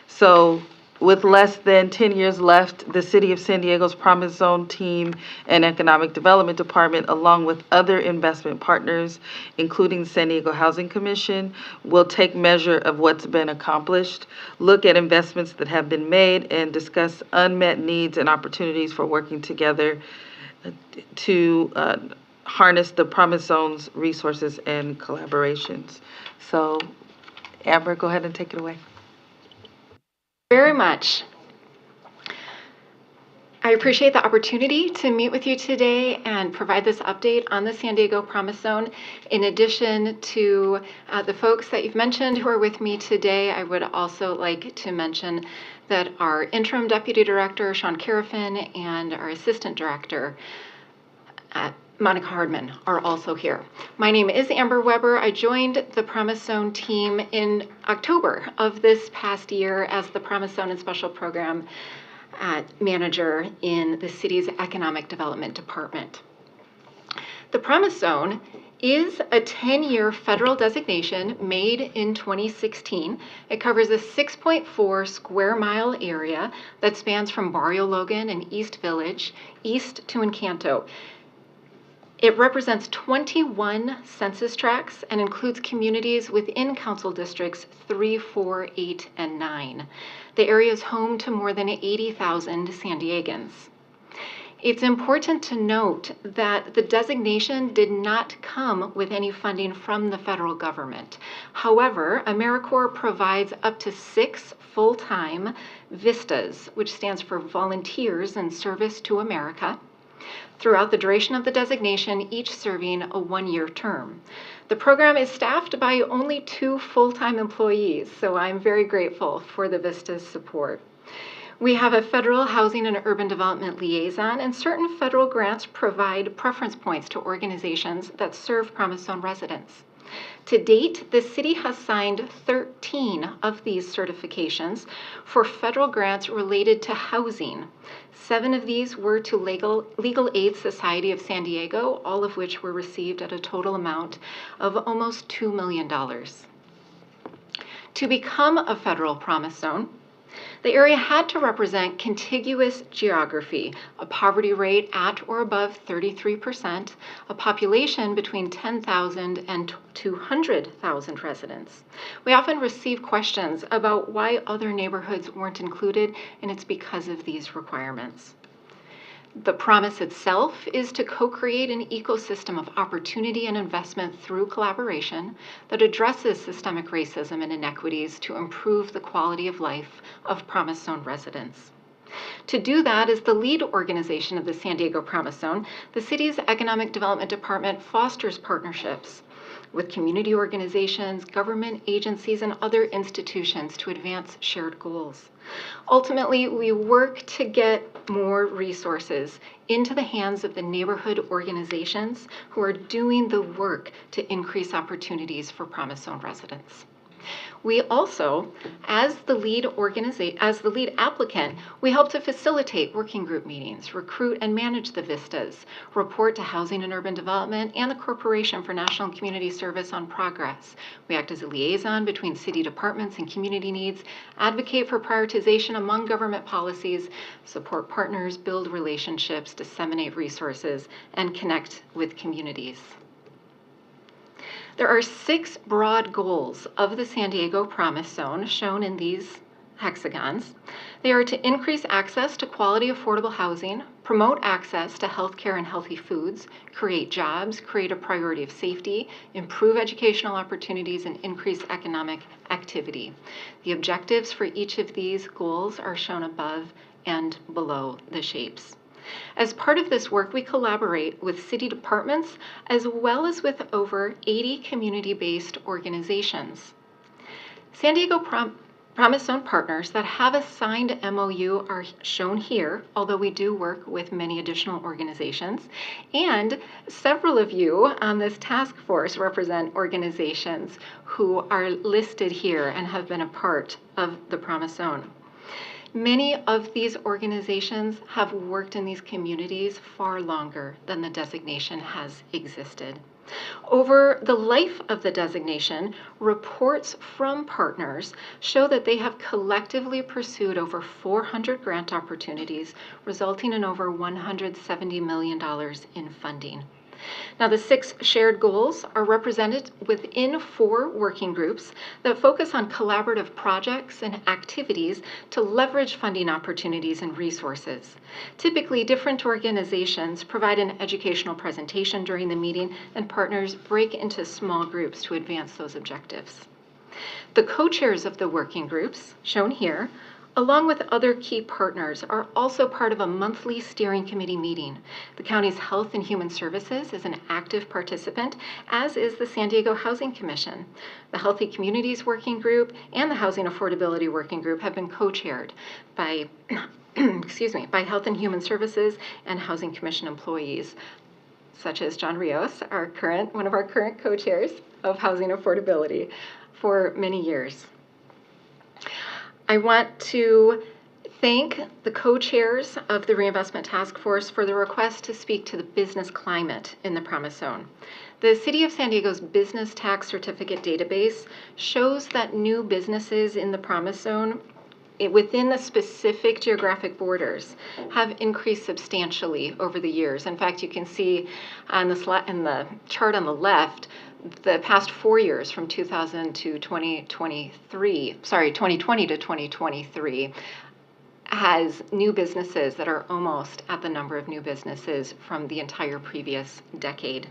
S1: So with less than 10 years left, the City of San Diego's Promise Zone team and Economic Development Department, along with other investment partners, including the San Diego Housing Commission, will take measure of what's been accomplished, look at investments that have been made, and discuss unmet needs and opportunities for working together to harness the Promise Zone's resources and collaborations. So, Amber, go ahead and take it away.
S14: Very much. I appreciate the opportunity to meet with you today and provide this update on the San Diego Promise Zone. In addition to the folks that you've mentioned who are with me today, I would also like to mention that our interim deputy director, Sean Carafin, and our assistant director, Monica Hardman, are also here. My name is Amber Weber. I joined the Promise Zone team in October of this past year as the Promise Zone and Special Program Manager in the city's Economic Development Department. The Promise Zone is a 10-year federal designation made in 2016. It covers a 6.4 square mile area that spans from Barrio Logan and East Village east to Encanto. It represents 21 census tracts and includes communities within council districts 3, 4, 8, and 9. The area is home to more than 80,000 San Diegans. It's important to note that the designation did not come with any funding from the federal government. However, AmeriCorps provides up to 6 full-time VISTAs, which stands for Volunteers in Service to America, throughout the duration of the designation, each serving a 1-year term. The program is staffed by only 2 full-time employees, so I'm very grateful for the VISTA's support. We have a federal housing and urban development liaison, and certain federal grants provide preference points to organizations that serve Promise Zone residents. To date, the city has signed 13 of these certifications for federal grants related to housing. 7 of these were to Legal Aid Society of San Diego, all of which were received at a total amount of almost $2 million. To become a federal Promise Zone, the area had to represent contiguous geography, a poverty rate at or above 33%, a population between 10,000 and 200,000 residents. We often receive questions about why other neighborhoods weren't included, and it's because of these requirements. The promise itself is to co-create an ecosystem of opportunity and investment through collaboration that addresses systemic racism and inequities to improve the quality of life of Promise Zone residents. To do that, as the lead organization of the San Diego Promise Zone, the city's Economic Development Department fosters partnerships with community organizations, government agencies, and other institutions to advance shared goals. Ultimately, we work to get more resources into the hands of the neighborhood organizations who are doing the work to increase opportunities for Promise Zone residents. We also, as the lead applicant, we help to facilitate working group meetings, recruit and manage the vistas, report to Housing and Urban Development and the Corporation for National and Community Service on progress. We act as a liaison between city departments and community needs, advocate for prioritization among government policies, support partners, build relationships, disseminate resources, and connect with communities. There are 6 broad goals of the San Diego Promise Zone shown in these hexagons. They are to increase access to quality, affordable housing, promote access to healthcare and healthy foods, create jobs, create a priority of safety, improve educational opportunities, and increase economic activity. The objectives for each of these goals are shown above and below the shapes. As part of this work, we collaborate with city departments as well as with over 80 community-based organizations. San Diego Promise Zone partners that have a signed MOU are shown here, although we do work with many additional organizations. And several of you on this task force represent organizations who are listed here and have been a part of the Promise Zone. Many of these organizations have worked in these communities far longer than the designation has existed. Over the life of the designation, reports from partners show that they have collectively pursued over 400 grant opportunities, resulting in over $170 million in funding. Now, the 6 shared goals are represented within 4 working groups that focus on collaborative projects and activities to leverage funding opportunities and resources. Typically, different organizations provide an educational presentation during the meeting, and partners break into small groups to advance those objectives. The co-chairs of the working groups, shown here, along with other key partners, are also part of a monthly steering committee meeting. The county's Health and Human Services is an active participant, as is the San Diego Housing Commission. The Healthy Communities Working Group and the Housing Affordability Working Group have been co-chaired by by Health and Human Services and Housing Commission employees, such as John Rios, one of our current co-chairs of Housing Affordability, for many years. I want to thank the co-chairs of the Reinvestment Task Force for the request to speak to the business climate in the Promise Zone. The City of San Diego's Business Tax Certificate database shows that new businesses in the Promise Zone within the specific geographic borders have increased substantially over the years. In fact, you can see on in the chart on the left, the past 4 years from 2020 to 2023 has new businesses that are almost at the number of new businesses from the entire previous decade.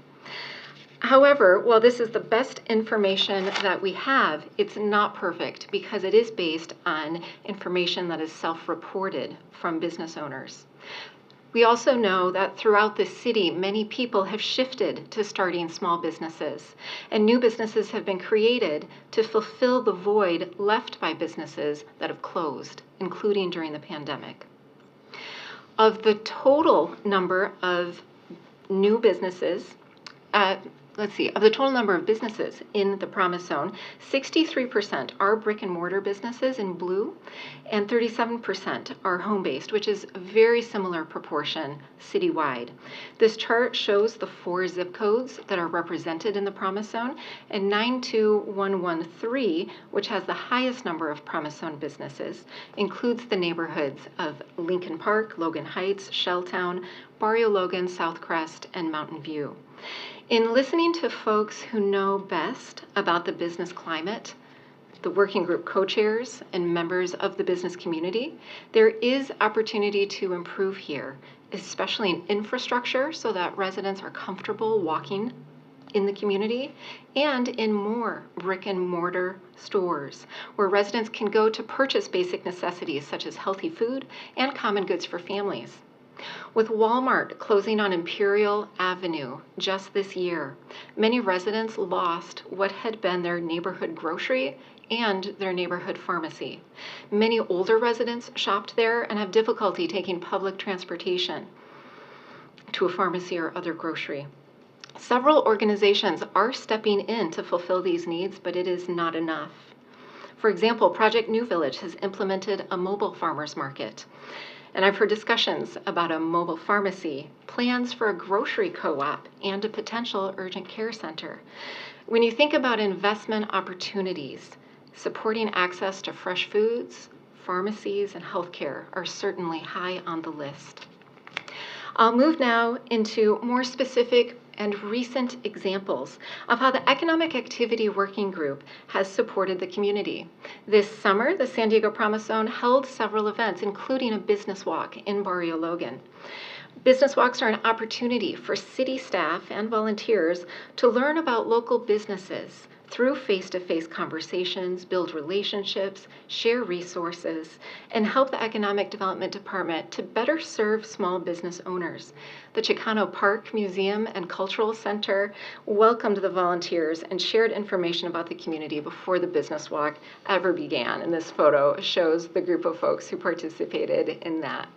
S14: However, while this is the best information that we have, it's not perfect because it is based on information that is self-reported from business owners. We also know that throughout the city, many people have shifted to starting small businesses, and new businesses have been created to fulfill the void left by businesses that have closed, including during the pandemic. Of the total number of new businesses, of the total number of businesses in the Promise Zone, 63% are brick and mortar businesses in blue, and 37% are home-based, which is a very similar proportion citywide. This chart shows the 4 zip codes that are represented in the Promise Zone, and 92113, which has the highest number of Promise Zone businesses, includes the neighborhoods of Lincoln Park, Logan Heights, Shelltown, Barrio Logan, Southcrest, and Mountain View. In listening to folks who know best about the business climate, the working group co-chairs and members of the business community, there is opportunity to improve here, especially in infrastructure so that residents are comfortable walking in the community, and in more brick and mortar stores where residents can go to purchase basic necessities such as healthy food and common goods for families. With Walmart closing on Imperial Avenue just this year, many residents lost what had been their neighborhood grocery and their neighborhood pharmacy. Many older residents shopped there and have difficulty taking public transportation to a pharmacy or other grocery. Several organizations are stepping in to fulfill these needs, but it is not enough. For example, Project New Village has implemented a mobile farmers market. And I've heard discussions about a mobile pharmacy, plans for a grocery co-op, and a potential urgent care center. When you think about investment opportunities, supporting access to fresh foods, pharmacies, and healthcare are certainly high on the list. I'll move now into more specific and recent examples of how the Economic Activity Working Group has supported the community. This summer, the San Diego Promise Zone held several events, including a business walk in Barrio Logan. Business walks are an opportunity for city staff and volunteers to learn about local businesses through face-to-face conversations, build relationships, share resources, and help the Economic Development Department to better serve small business owners. The Chicano Park Museum and Cultural Center welcomed the volunteers and shared information about the community before the business walk ever began. And this photo shows the group of folks who participated in that.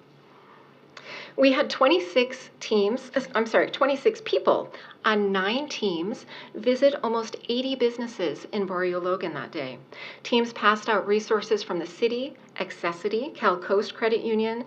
S14: We had 26 people on 9 teams visit almost 80 businesses in Barrio Logan that day. Teams passed out resources from the city, Accessity, Cal Coast Credit Union,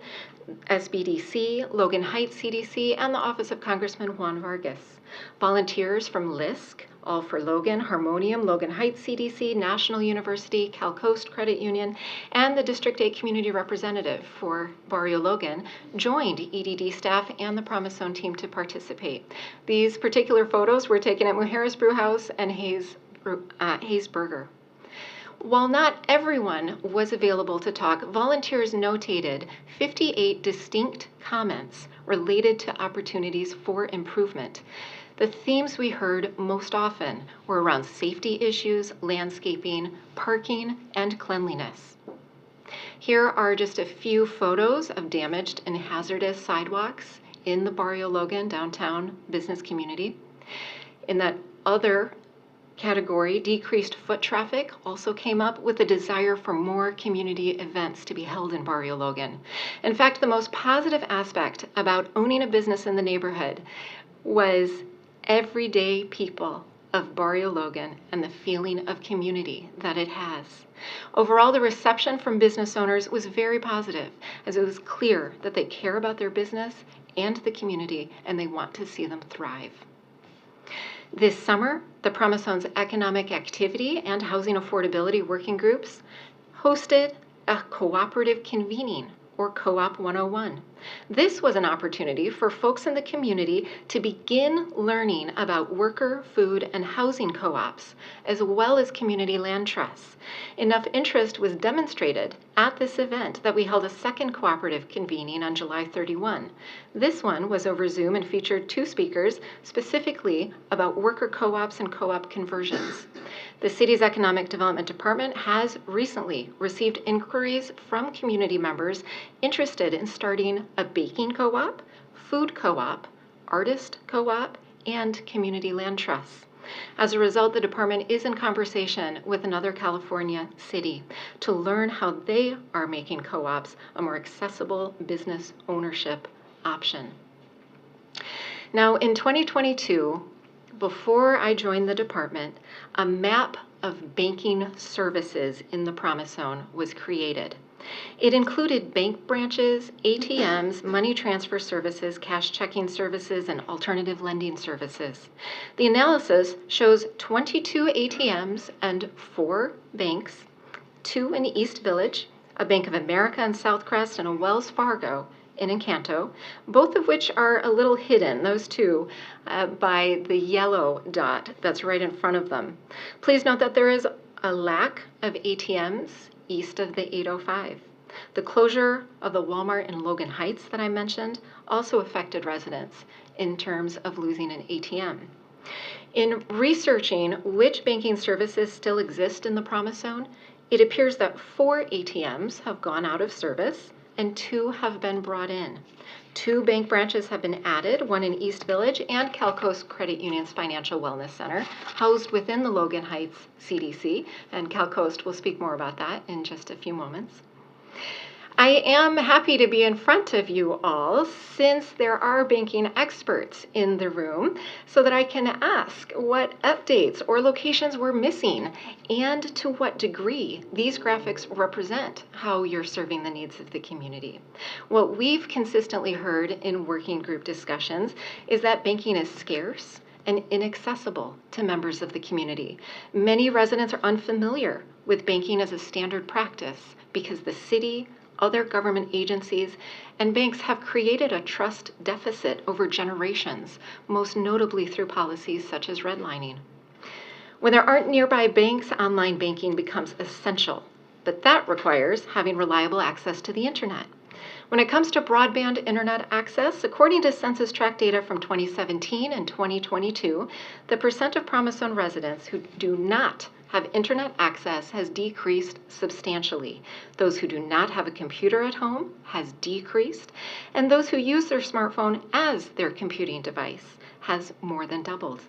S14: SBDC, Logan Heights CDC, and the Office of Congressman Juan Vargas. Volunteers from LISC, All for Logan, Harmonium, Logan Heights CDC, National University, Cal Coast Credit Union, and the District 8 Community Representative for Barrio Logan joined EDD staff and the Promise Zone team to participate. These particular photos were taken at Mujeres Brew House and Hayes Burger. While not everyone was available to talk, volunteers notated 58 distinct comments related to opportunities for improvement. The themes we heard most often were around safety issues, landscaping, parking, and cleanliness. Here are just a few photos of damaged and hazardous sidewalks in the Barrio Logan downtown business community. In that other category, decreased foot traffic also came up with a desire for more community events to be held in Barrio Logan. In fact, the most positive aspect about owning a business in the neighborhood was everyday people of Barrio Logan and the feeling of community that it has. Overall, the reception from business owners was very positive, as it was clear that they care about their business and the community, and they want to see them thrive. This summer, the Promise Zone's Economic Activity and Housing Affordability Working Groups hosted a cooperative convening, or Co-op 101. This was an opportunity for folks in the community to begin learning about worker, food, and housing co-ops, as well as community land trusts. Enough interest was demonstrated at this event that we held a second cooperative convening on July 31. This one was over Zoom and featured 2 speakers specifically about worker co-ops and co-op conversions. The city's Economic Development Department has recently received inquiries from community members interested in starting a baking co-op, food co-op, artist co-op, and community land trusts. As a result, the department is in conversation with another California city to learn how they are making co-ops a more accessible business ownership option. Now, in 2022, before I joined the department, a map of banking services in the Promise Zone was created. It included bank branches, ATMs, money transfer services, cash checking services, and alternative lending services. The analysis shows 22 ATMs and 4 banks, 2 in East Village, a Bank of America in Southcrest, and a Wells Fargo in Encanto, both of which are a little hidden, those 2, by the yellow dot that's right in front of them. Please note that there is a lack of ATMs east of the 805. The closure of the Walmart in Logan Heights that I mentioned also affected residents in terms of losing an ATM. In researching which banking services still exist in the Promise Zone, it appears that 4 ATMs have gone out of service and 2 have been brought in. 2 bank branches have been added, one in East Village and Cal Coast Credit Union's Financial Wellness Center, housed within the Logan Heights CDC, and Cal Coast will speak more about that in just a few moments. I am happy to be in front of you all since there are banking experts in the room so that I can ask what updates or locations we're missing and to what degree these graphics represent how you're serving the needs of the community. What we've consistently heard in working group discussions is that banking is scarce and inaccessible to members of the community. Many residents are unfamiliar with banking as a standard practice because the city, other government agencies, and banks have created a trust deficit over generations, most notably through policies such as redlining. When there aren't nearby banks, online banking becomes essential, but that requires having reliable access to the internet. When it comes to broadband internet access, according to census tract data from 2017 and 2022, the percent of Promise Zone residents who do not have internet access has decreased substantially. Those who do not have a computer at home has decreased, and those who use their smartphone as their computing device has more than doubled.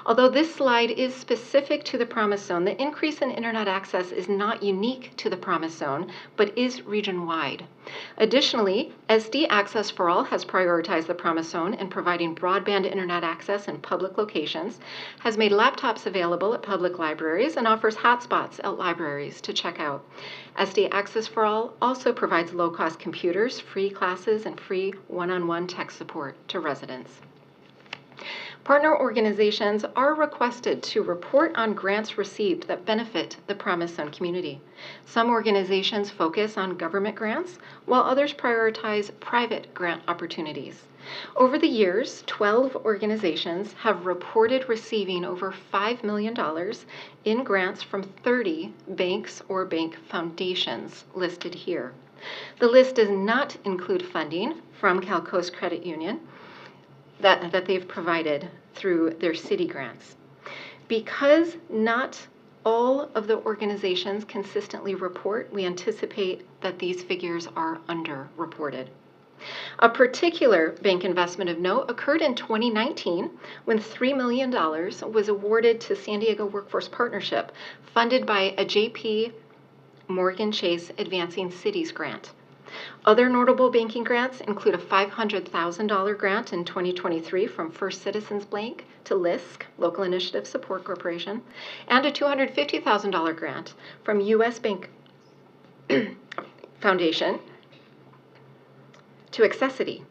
S14: Although this slide is specific to the Promise Zone, the increase in internet access is not unique to the Promise Zone, but is region-wide. Additionally, SD Access for All has prioritized the Promise Zone in providing broadband internet access in public locations, has made laptops available at public libraries, and offers hotspots at libraries to check out. SD Access for All also provides low-cost computers, free classes, and free one-on-one tech support to residents. Partner organizations are requested to report on grants received that benefit the Promise Zone community. Some organizations focus on government grants, while others prioritize private grant opportunities. Over the years, 12 organizations have reported receiving over $5 million in grants from 30 banks or bank foundations listed here. The list does not include funding from Cal Coast Credit Union that they've provided through their city grants. Because not all of the organizations consistently report, we anticipate that these figures are underreported. A particular bank investment of note occurred in 2019 when $3 million was awarded to San Diego Workforce Partnership, funded by a JP Morgan Chase Advancing Cities grant. Other notable banking grants include a $500,000 grant in 2023 from First Citizens Bank to LISC, Local Initiative Support Corporation, and a $250,000 grant from U.S. Bank Foundation to Accessity.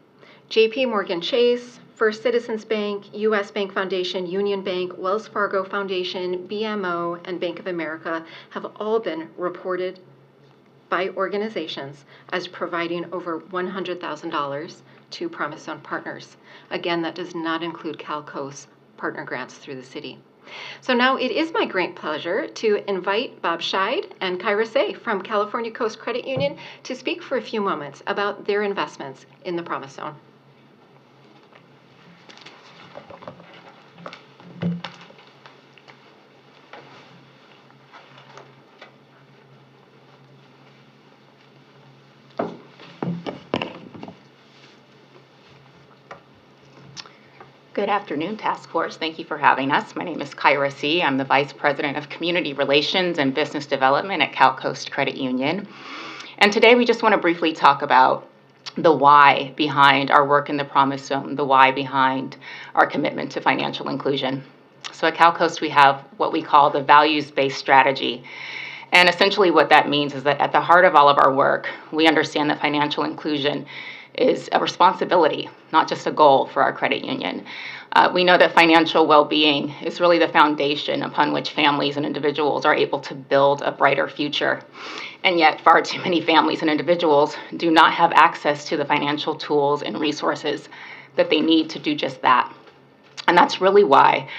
S14: JP Morgan Chase, First Citizens Bank, U.S. Bank Foundation, Union Bank, Wells Fargo Foundation, BMO, and Bank of America have all been reported by organizations as providing over $100,000 to Promise Zone partners. Again, that does not include Cal Coast partner grants through the city. So now it is my great pleasure to invite Bob Scheid and Kyra Say from California Coast Credit Union to speak for a few moments about their investments in the Promise Zone.
S15: Good afternoon, Task Force. Thank you for having us. My name is Kyra C. I'm the Vice President of Community Relations and Business Development at Cal Coast Credit Union. And today we just want to briefly talk about the why behind our work in the Promise Zone, the why behind our commitment to financial inclusion. So at Cal Coast, we have what we call the values-based strategy. And essentially what that means is that at the heart of all of our work, we understand that financial inclusion is a responsibility, not just a goal for our credit union. We know that financial well-being is really the foundation upon which families and individuals are able to build a brighter future. And yet far too many families and individuals do not have access to the financial tools and resources that they need to do just that. And that's really why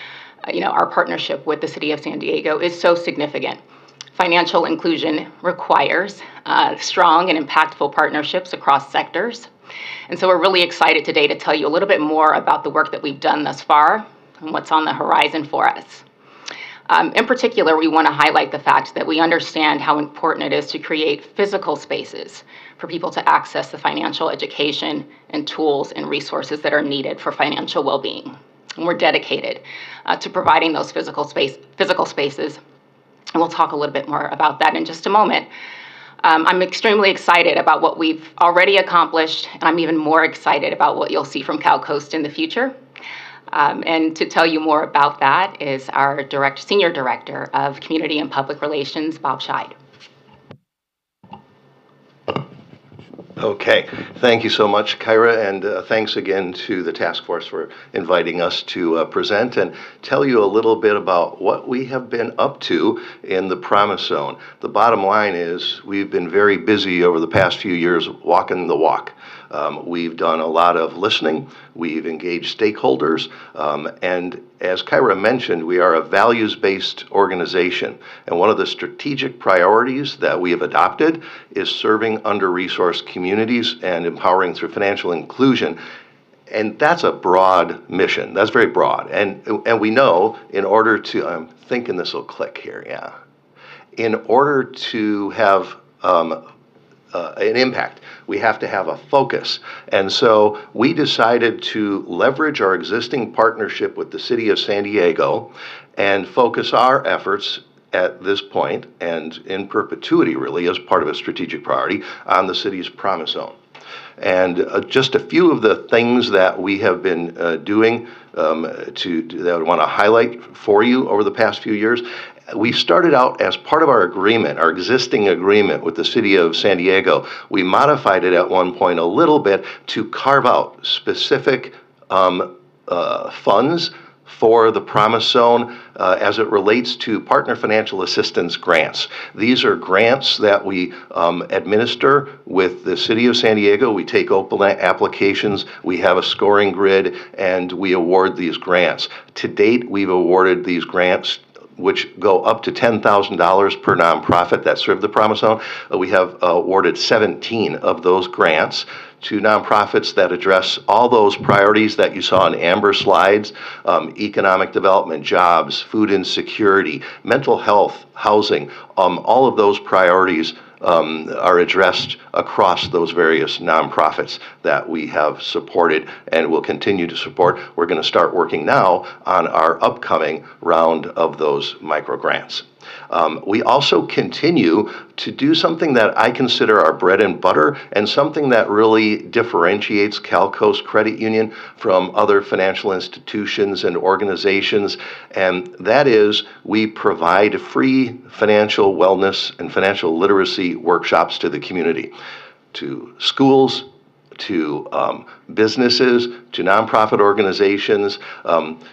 S15: our partnership with the City of San Diego is so significant. Financial inclusion requires strong and impactful partnerships across sectors. And so we're really excited today to tell you a little bit more about the work that we've done thus far and what's on the horizon for us. In particular, we want to highlight the fact that we understand how important it is to create physical spaces for people to access the financial education and tools and resources that are needed for financial well-being. And we're dedicated to providing those physical spaces. And we'll talk a little bit more about that in just a moment. I'm extremely excited about what we've already accomplished, and I'm even more excited about what you'll see from CalCoast in the future. And to tell you more about that is our Senior Director of Community and Public Relations, Bob Scheid.
S16: Okay, thank you so much, Kyra, and thanks again to the task force for inviting us to present and tell you a little bit about what we have been up to in the Promise Zone. The bottom line is we've been very busy over the past few years walking the walk. We've done a lot of listening, we've engaged stakeholders, and as Kyra mentioned, we are a values-based organization, and one of the strategic priorities that we have adopted is serving under-resourced communities and empowering through financial inclusion. And that's a broad mission. That's very broad. And we know in order to, I'm thinking this will click here, yeah. In order to have an impact, we have to have a focus. And so we decided to leverage our existing partnership with the City of San Diego and focus our efforts at this point and in perpetuity, really, as part of a strategic priority on the city's Promise Zone. And just a few of the things that we have been doing that I want to highlight for you over the past few years. We started out as part of our agreement, our existing agreement with the City of San Diego. We modified it at one point a little bit to carve out specific funds for the Promise Zone as it relates to partner financial assistance grants. These are grants that we administer with the City of San Diego. We take open applications, we have a scoring grid, and we award these grants. To date, we've awarded these grants which go up to $10,000 per nonprofit that serve the Promise Zone. We have awarded 17 of those grants to nonprofits that address all those priorities that you saw in Amber's slides: economic development, jobs, food insecurity, mental health, housing. All of those priorities are addressed across those various nonprofits that we have supported and will continue to support. We're going to start working now on our upcoming round of those micro grants. We also continue to do something that I consider our bread and butter and something that really differentiates CalCoast Credit Union from other financial institutions and organizations, and that is we provide free financial wellness and financial literacy workshops to the community, to schools, to businesses, to nonprofit organizations.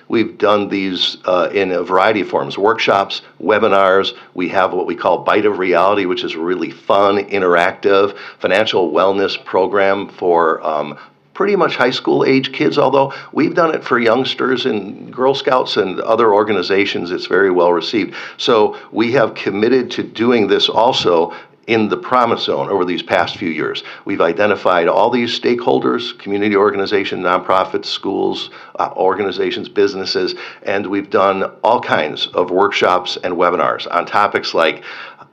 S16: We've done these in a variety of forms: workshops, webinars. We have what we call Bite of Reality, which is a really fun, interactive financial wellness program for pretty much high school age kids, although we've done it for youngsters and Girl Scouts and other organizations. It's very well received. So we have committed to doing this also in the Promise Zone over these past few years. We've identified all these stakeholders: community organizations, nonprofits, schools, organizations, businesses, and we've done all kinds of workshops and webinars on topics like,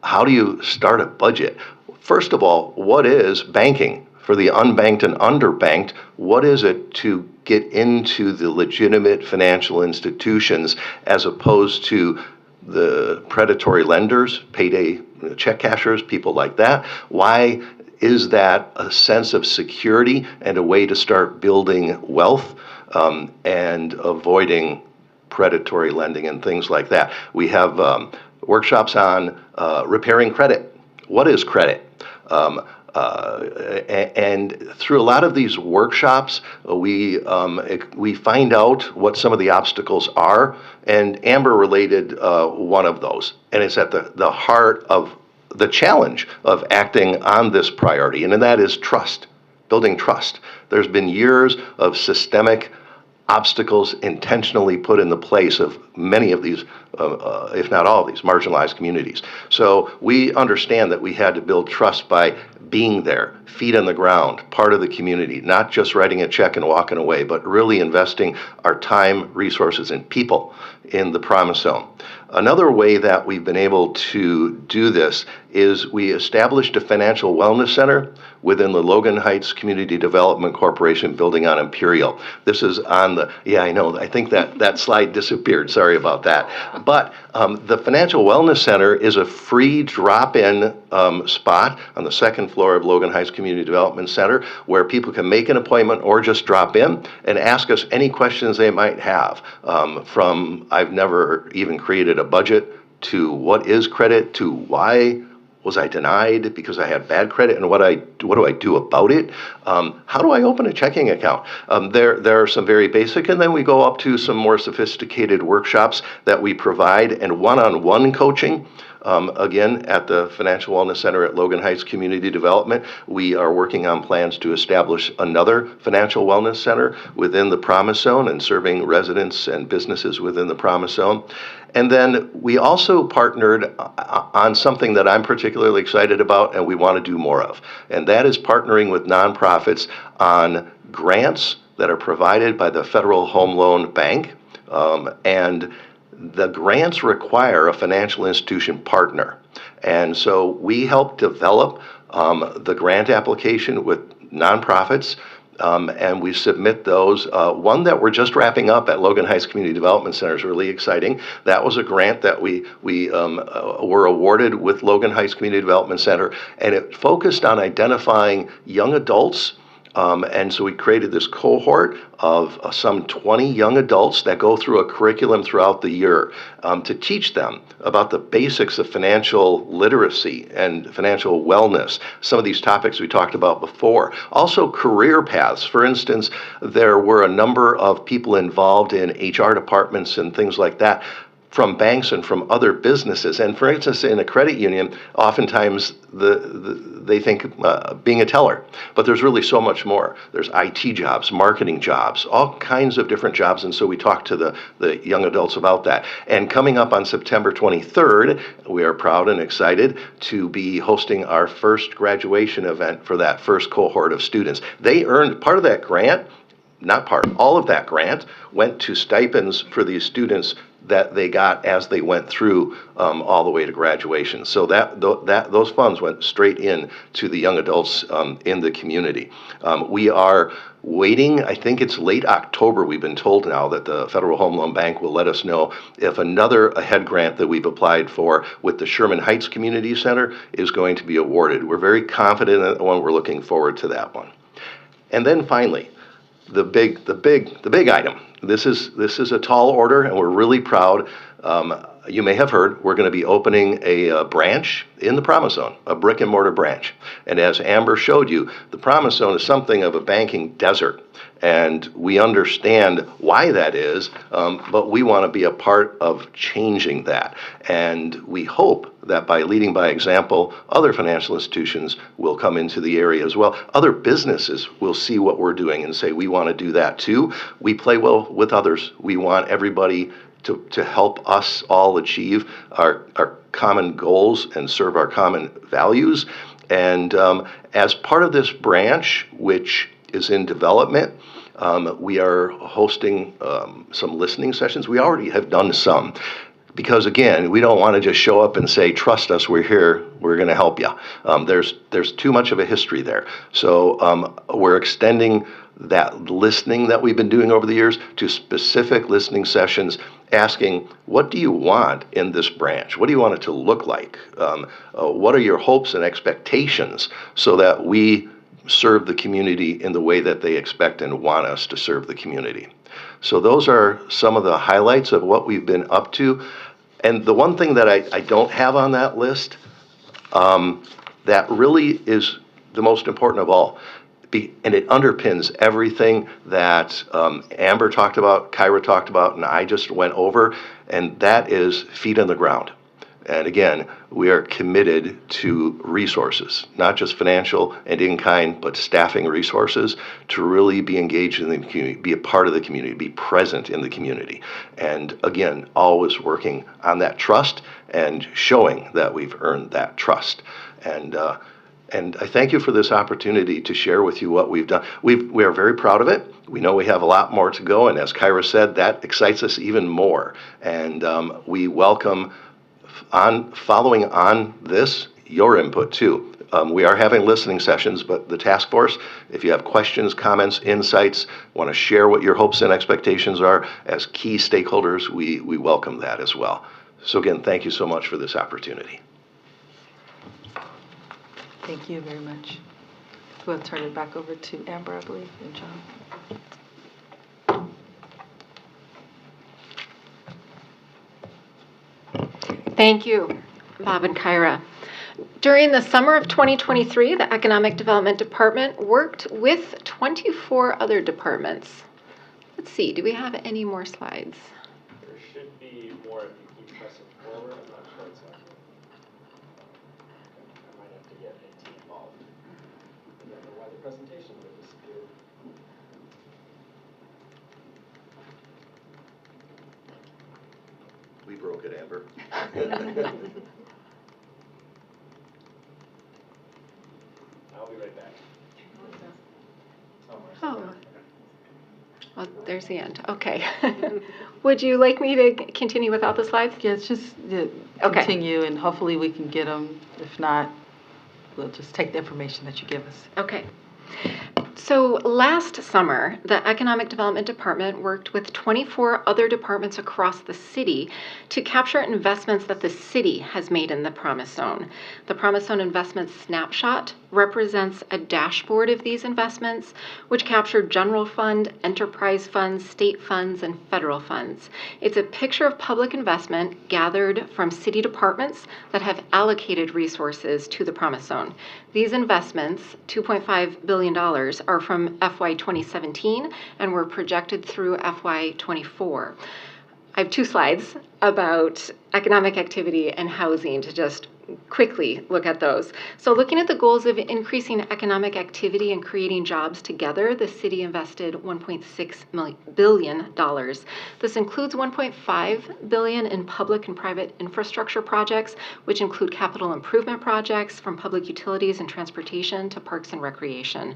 S16: how do you start a budget? First of all, what is banking? For the unbanked and underbanked, what is it to get into the legitimate financial institutions as opposed to the predatory lenders, payday check cashers, people like that? Why is that a sense of security and a way to start building wealth and avoiding predatory lending and things like that? We have workshops on repairing credit. What is credit? And through a lot of these workshops, we find out what some of the obstacles are, and Amber related one of those, and it's at the heart of the challenge of acting on this priority, and that is trust, building trust. There's been years of systemic obstacles intentionally put in the place of many of these, if not all of these, marginalized communities. So we understand that we had to build trust by being there, feet on the ground, part of the community, not just writing a check and walking away, but really investing our time, resources, and people in the Promise Zone. Another way that we've been able to do this is we established a financial wellness center within the Logan Heights Community Development Corporation building on Imperial. This is on the, yeah, I know, I think that slide disappeared, sorry about that. But the Financial Wellness Center is a free drop-in spot on the second floor of Logan Heights Community Development Center where people can make an appointment or just drop in and ask us any questions they might have, from I've never even created a budget to what is credit to why was I denied because I had bad credit, and what do I do about it? How do I open a checking account? There are some very basic, and then we go up to some more sophisticated workshops that we provide, and one-on-one coaching. Again, at the Financial Wellness Center at Logan Heights Community Development, we are working on plans to establish another financial wellness center within the Promise Zone and serving residents and businesses within the Promise Zone. And then we also partnered on something that I'm particularly excited about and we want to do more of. And that is partnering with nonprofits on grants that are provided by the Federal Home Loan Bank. And the grants require a financial institution partner. And so we help develop the grant application with nonprofits. And we submit those. One that we're just wrapping up at Logan Heights Community Development Center is really exciting. That was a grant that we were awarded with Logan Heights Community Development Center, and it focused on identifying young adults. And so we created this cohort of some 20 young adults that go through a curriculum throughout the year to teach them about the basics of financial literacy and financial wellness, some of these topics we talked about before. Also career paths. For instance, there were a number of people involved in HR departments and things like that from banks and from other businesses. And for instance, in a credit union, oftentimes they think being a teller, but there's really so much more. There's IT jobs, marketing jobs, all kinds of different jobs. And so we talk to the young adults about that. And coming up on September 23rd, we are proud and excited to be hosting our first graduation event for that first cohort of students. They earned part of that grant, not part, all of that grant went to stipends for these students that they got as they went through all the way to graduation. So those funds went straight in to the young adults in the community. We are waiting, I think it's late October, we've been told now that the Federal Home Loan Bank will let us know if another HEAD grant that we've applied for with the Sherman Heights Community Center is going to be awarded. We're very confident in that one. We're looking forward to that one. And then finally, the big item. This is a tall order, and we're really proud. You may have heard we're going to be opening a branch in the Promise Zone, a brick and mortar branch. And as Amber showed you, the Promise Zone is something of a banking desert. And we understand why that is, but we want to be a part of changing that. And we hope that by leading by example, other financial institutions will come into the area as well. Other businesses will see what we're doing and say, we want to do that too. We play well with others. We want everybody to help us all achieve our common goals and serve our common values. And as part of this branch, which is in development, we are hosting some listening sessions. We already have done some. Because again, we don't want to just show up and say, trust us, we're here, we're going to help you. There's too much of a history there. So we're extending that listening that we've been doing over the years to specific listening sessions, asking, what do you want in this branch? What do you want it to look like? What are your hopes and expectations so that we serve the community in the way that they expect and want us to serve the community? So those are some of the highlights of what we've been up to. And the one thing that I don't have on that list that really is the most important of all, and it underpins everything that Amber talked about, Kyra talked about, and I just went over, and that is feet on the ground. And again, we are committed to resources, not just financial and in-kind, but staffing resources to really be engaged in the community, be a part of the community, be present in the community. And again, always working on that trust and showing that we've earned that trust. And And I thank you for this opportunity to share with you what we've done. We are very proud of it. We know we have a lot more to go, and as Kyra said, that excites us even more. And we welcome, following on this, your input too. We are having listening sessions, but the task force, if you have questions, comments, insights, want to share what your hopes and expectations are as key stakeholders, we welcome that as well. So again, thank you so much for this opportunity.
S1: Thank you very much. We'll turn it back over to Amber, I believe, and John.
S14: Thank you, Bob and Kyra. During the summer of 2023, the Economic Development Department worked with 24 other departments. Let's see, do we have any more slides?
S12: There should be more if you keep pressing forward. I'm not sure it's happening. I might have to get a team involved. I don't know why the presentation would have disappeared.
S16: We broke it, Amber.
S12: I'll be right back.
S14: Oh, well, there's the end. Okay. Would you like me to continue without the slides?
S1: Yes, just
S14: Okay.
S1: continue, and hopefully we can get them. If not, we'll just take the information that you give us.
S14: Okay. So last summer, the Economic Development Department worked with 24 other departments across the city to capture investments that the city has made in the Promise Zone. The Promise Zone Investment Snapshot represents a dashboard of these investments, which capture general fund, enterprise funds, state funds, and federal funds. It's a picture of public investment gathered from city departments that have allocated resources to the Promise Zone. These investments, $2.5 billion, are from FY 2017 and were projected through FY 24. I have two slides about economic activity and housing to just quickly look at those. So looking at the goals of increasing economic activity and creating jobs together, the city invested $1.6 billion. This includes $1.5 billion in public and private infrastructure projects, which include capital improvement projects from public utilities and transportation to parks and recreation.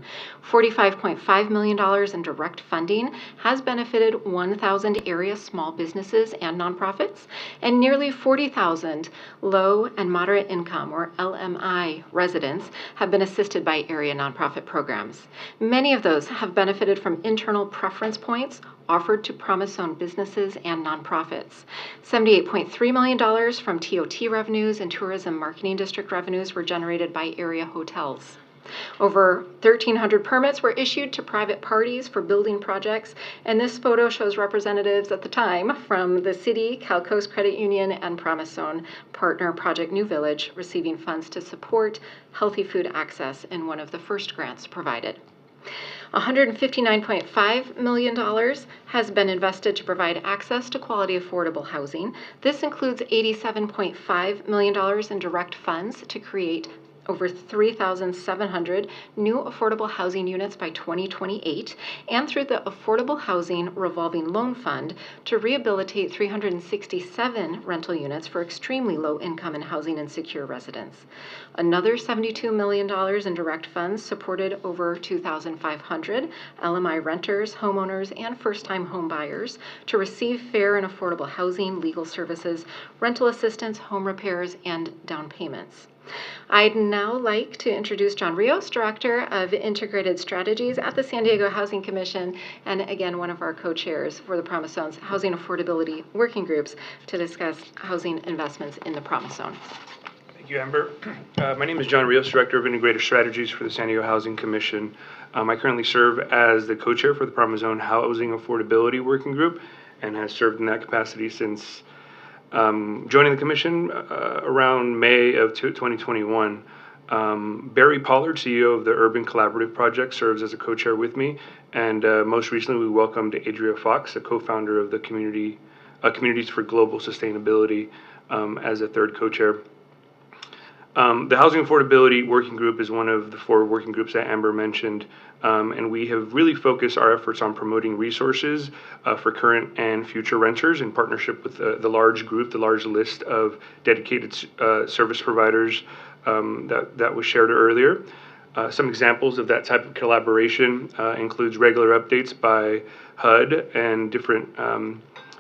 S14: $45.5 million in direct funding has benefited 1,000 area small businesses and nonprofits, and nearly 40,000 low and moderate income, or LMI, residents have been assisted by area nonprofit programs. Many of those have benefited from internal preference points offered to Promise Zone businesses and nonprofits. $78.3 million from TOT revenues and tourism marketing district revenues were generated by area hotels. Over 1,300 permits were issued to private parties for building projects, and this photo shows representatives at the time from the city, Cal Coast Credit Union, and Promise Zone partner Project New Village receiving funds to support healthy food access in one of the first grants provided. $159.5 million has been invested to provide access to quality affordable housing. This includes $87.5 million in direct funds to create over 3,700 new affordable housing units by 2028, and through the Affordable Housing Revolving Loan Fund to rehabilitate 367 rental units for extremely low income and housing insecure residents. Another $72 million in direct funds supported over 2,500 LMI renters, homeowners, and first-time home buyers to receive fair and affordable housing, legal services, rental assistance, home repairs, and down payments. I'd now like to introduce John Rios, Director of Integrated Strategies at the San Diego Housing Commission, and again, one of our co-chairs for the Promise Zone's Housing Affordability Working Groups, to discuss housing investments in the Promise Zone.
S17: Thank you, Amber. My name is John Rios, Director of Integrated Strategies for the San Diego Housing Commission. I currently serve as the co-chair for the Promise Zone Housing Affordability Working Group and has served in that capacity since joining the commission around May of 2021. Barry Pollard, CEO of the Urban Collaborative Project, serves as a co-chair with me, and most recently we welcomed Adria Fox, a co-founder of the Communities for Global Sustainability, as a third co-chair. The Housing Affordability Working Group is one of the 4 working groups that Amber mentioned, and we have really focused our efforts on promoting resources for current and future renters in partnership with the large group, the large list of dedicated service providers that was shared earlier. Some examples of that type of collaboration includes regular updates by HUD and different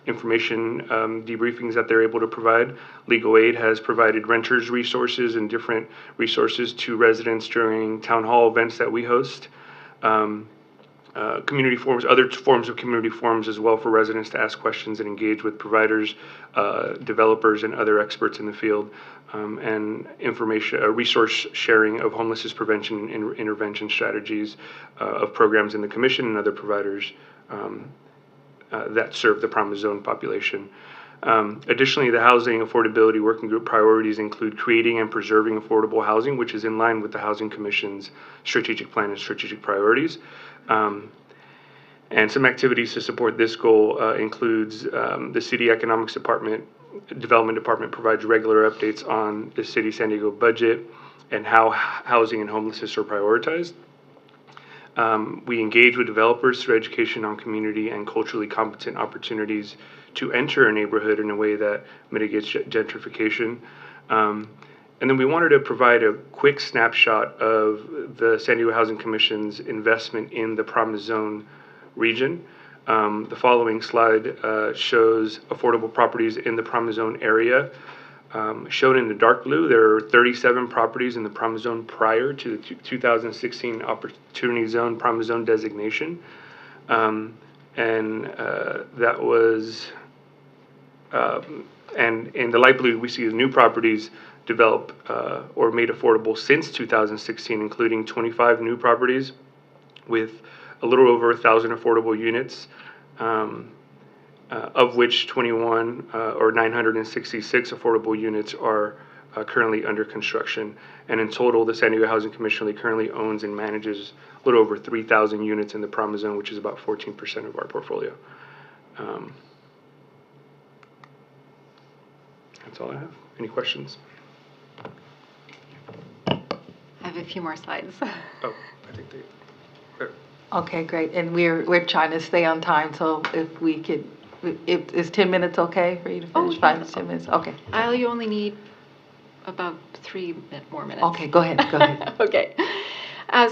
S17: information debriefings that they're able to provide. Legal Aid has provided renters resources and different resources to residents during town hall events that we host. Community forums, other forms of community forums as well for residents to ask questions and engage with providers, developers, and other experts in the field, and information, resource sharing of homelessness prevention and intervention strategies of programs in the commission and other providers that serve the Promise Zone population. Additionally, the Housing Affordability Working Group priorities include creating and preserving affordable housing, which is in line with the Housing Commission's strategic plan and strategic priorities. And some activities to support this goal includes the City Economics Development Department provides regular updates on the City San Diego budget and how housing and homelessness are prioritized. We engage with developers through education on community and culturally competent opportunities to enter a neighborhood in a way that mitigates gentrification. And then we wanted to provide a quick snapshot of the San Diego Housing Commission's investment in the Promise Zone region. The following slide shows affordable properties in the Promise Zone area. Shown in the dark blue, there are 37 properties in the Promise Zone prior to the 2016 Opportunity Zone Promise Zone designation. And that was, and in the light blue, we see the new properties developed or made affordable since 2016, including 25 new properties with a little over 1,000 affordable units, of which 21 or 966 affordable units are currently under construction. And in total, the San Diego Housing Commission currently owns and manages a little over 3,000 units in the Promise Zone, which is about 14% of our portfolio. That's all I have. Any questions?
S14: I have a few more slides.
S17: Oh, I think they.
S1: Okay, great. And we're trying to stay on time, so if we could, is 10 minutes okay for you to finish? 5 to 10 minutes? Okay.
S14: You only need about 3 more minutes.
S1: Okay, go ahead.
S14: Okay.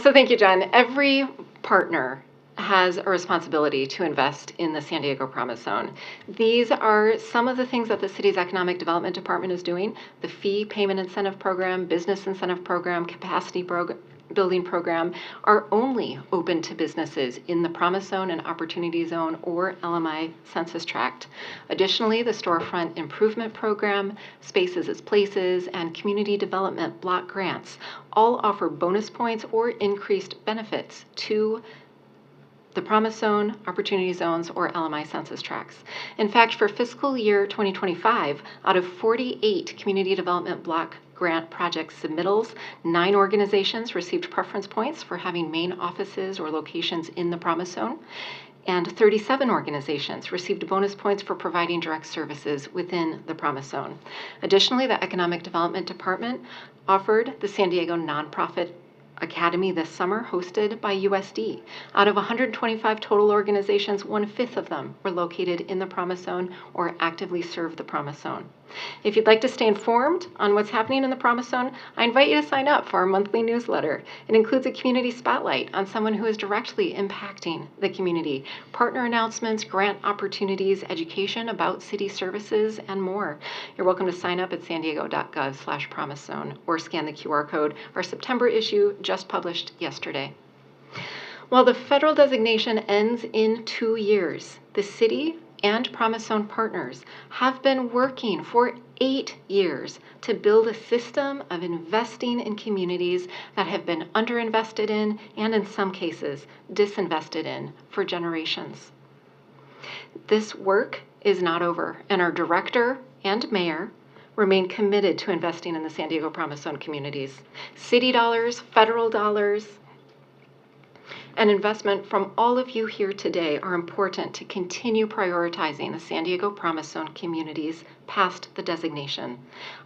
S14: So thank you, Jen. Every partner has a responsibility to invest in the San Diego Promise Zone. These are some of the things that the city's Economic Development Department is doing. The Fee Payment Incentive Program, Business Incentive Program, Capacity Building Program are only open to businesses in the Promise Zone and Opportunity Zone or LMI Census Tract. Additionally, the Storefront Improvement Program, Spaces as Places, and Community Development Block Grants all offer bonus points or increased benefits to the Promise Zone, Opportunity Zones, or LMI Census Tracts. In fact, for fiscal year 2025, out of 48 Community Development Block Grant project submittals, 9 organizations received preference points for having main offices or locations in the Promise Zone, and 37 organizations received bonus points for providing direct services within the Promise Zone. Additionally, the Economic Development Department offered the San Diego Nonprofit Academy this summer, hosted by USD. Out of 125 total organizations, 1/5 of them were located in the Promise Zone or actively serve the Promise Zone. If you'd like to stay informed on what's happening in the Promise Zone, I invite you to sign up for our monthly newsletter. It includes a community spotlight on someone who is directly impacting the community, partner announcements, grant opportunities, education about city services, and more. You're welcome to sign up at sandiego.gov/Promise Zone or scan the QR code. Our September issue just published yesterday. While the federal designation ends in 2 years, the city and Promise Zone partners have been working for 8 years to build a system of investing in communities that have been underinvested in and in some cases disinvested in for generations. This work is not over, and our director and mayor remain committed to investing in the San Diego Promise Zone communities. City dollars, federal dollars, and investment from all of you here today are important to continue prioritizing the San Diego Promise Zone communities past the designation.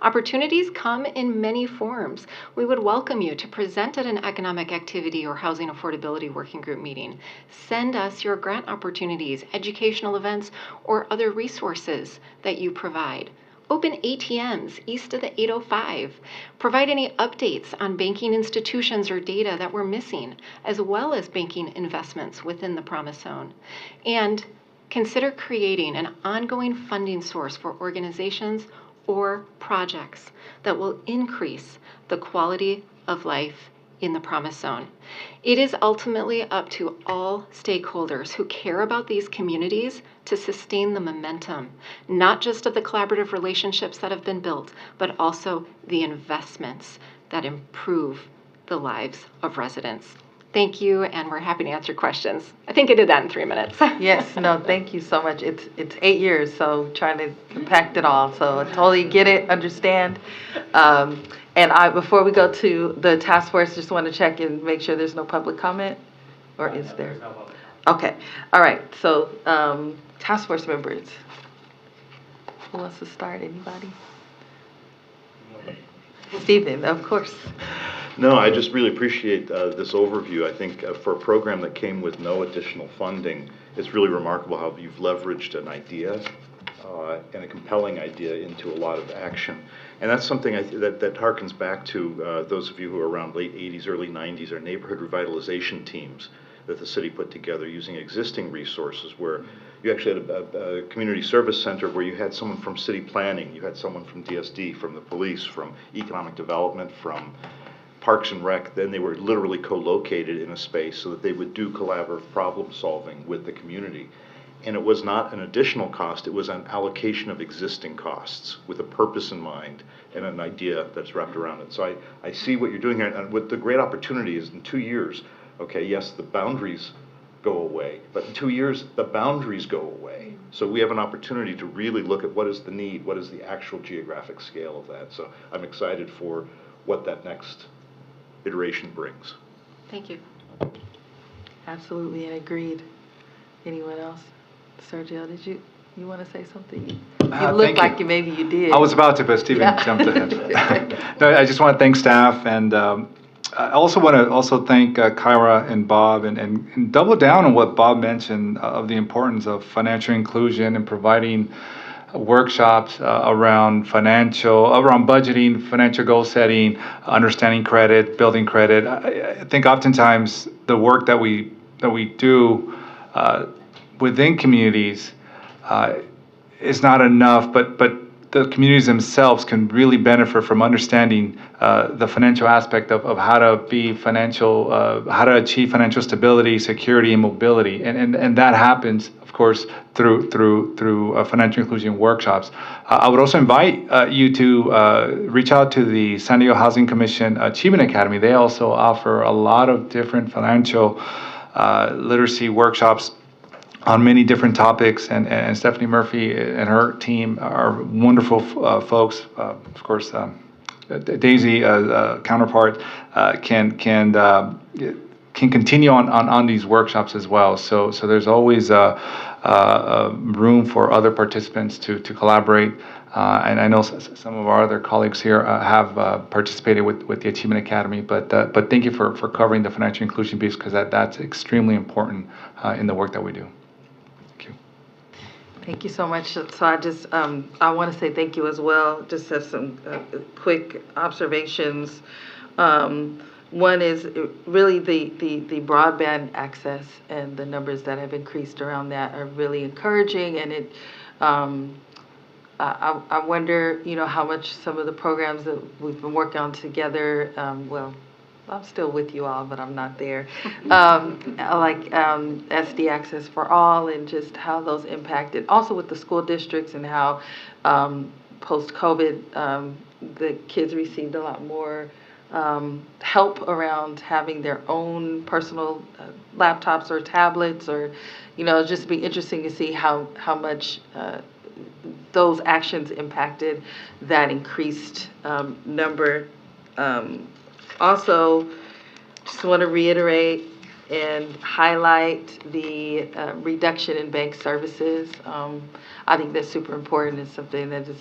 S14: Opportunities come in many forms. We would welcome you to present at an economic activity or housing affordability working group meeting. Send us your grant opportunities, educational events, or other resources that you provide. open ATMs east of the 805, provide any updates on banking institutions or data that we're missing, as well as banking investments within the Promise Zone, and consider creating an ongoing funding source for organizations or projects that will increase the quality of life in the Promise Zone. It is ultimately up to all stakeholders who care about these communities to sustain the momentum, not just of the collaborative relationships that have been built, but also the investments that improve the lives of residents. Thank you, and we're happy to answer questions. I think I did that in 3 minutes.
S1: Yes, no, thank you so much. It's 8 years, so trying to compact it all. So I totally get it, understand. And before we go to the task force, just want to check and make sure there's no public comment, or is there?
S12: There's no public.
S1: Okay, all right. So task force members, who wants to start? Anybody? Stephen, of course.
S2: No, I just really appreciate this overview. I think for a program that came with no additional funding, it's really remarkable how you've leveraged an idea and a compelling idea into a lot of action. And that's something that harkens back to those of you who are around late 80s, early 90s, our neighborhood revitalization teams that the city put together using existing resources, where you actually had a community service center where you had someone from city planning, you had someone from DSD, from the police, from economic development, from Parks and Rec. Then they were literally co-located in a space so that they would do collaborative problem solving with the community. And it was not an additional cost, it was an allocation of existing costs with a purpose in mind and an idea that's wrapped around it. So I see what you're doing here, and what the great opportunity is in 2 years, okay, yes, the boundaries go away, but in 2 years, the boundaries go away. So we have an opportunity to really look at what is the need, what is the actual geographic scale of that. So I'm excited for what that next iteration brings.
S14: Thank you.
S1: Absolutely, and agreed. Anyone else? Sergio, did you want to say something? You look
S8: Thank
S1: like maybe you did.
S8: I was about to, but Stephen jumped ahead. No, I just want to thank staff, and I also want to thank Kyra and Bob, and double down on what Bob mentioned of the importance of financial inclusion and providing workshops around budgeting, financial goal setting, understanding credit, building credit. I think oftentimes the work that we do within communities is not enough, but the communities themselves can really benefit from understanding the financial aspect of how to be how to achieve financial stability, security, and mobility, and that happens, of course, through financial inclusion workshops. I would also invite you to reach out to the San Diego Housing Commission Achievement Academy. They also offer a lot of different financial literacy workshops on many different topics, and Stephanie Murphy and her team are wonderful folks. Of course, Daisy, counterpart, can continue on these workshops as well. So there's always room for other participants to collaborate. And I know some of our other colleagues here have participated with the Achievement Academy, but thank you for covering the financial inclusion piece, because that's extremely important in the work that we do.
S1: Thank you so much. So I just, I want to say thank you as well. Just have some quick observations. One is really the broadband access, and the numbers that have increased around that are really encouraging. And it, I wonder, how much some of the programs that we've been working on together, well, I'm still with you all, but I'm not there. Like SD Access for All, and just how those impacted. Also with the school districts, and how post-COVID the kids received a lot more help around having their own personal laptops or tablets, or, just be interesting to see how much those actions impacted that increased number. Also, just want to reiterate and highlight the reduction in bank services. I think that's super important. It's something that is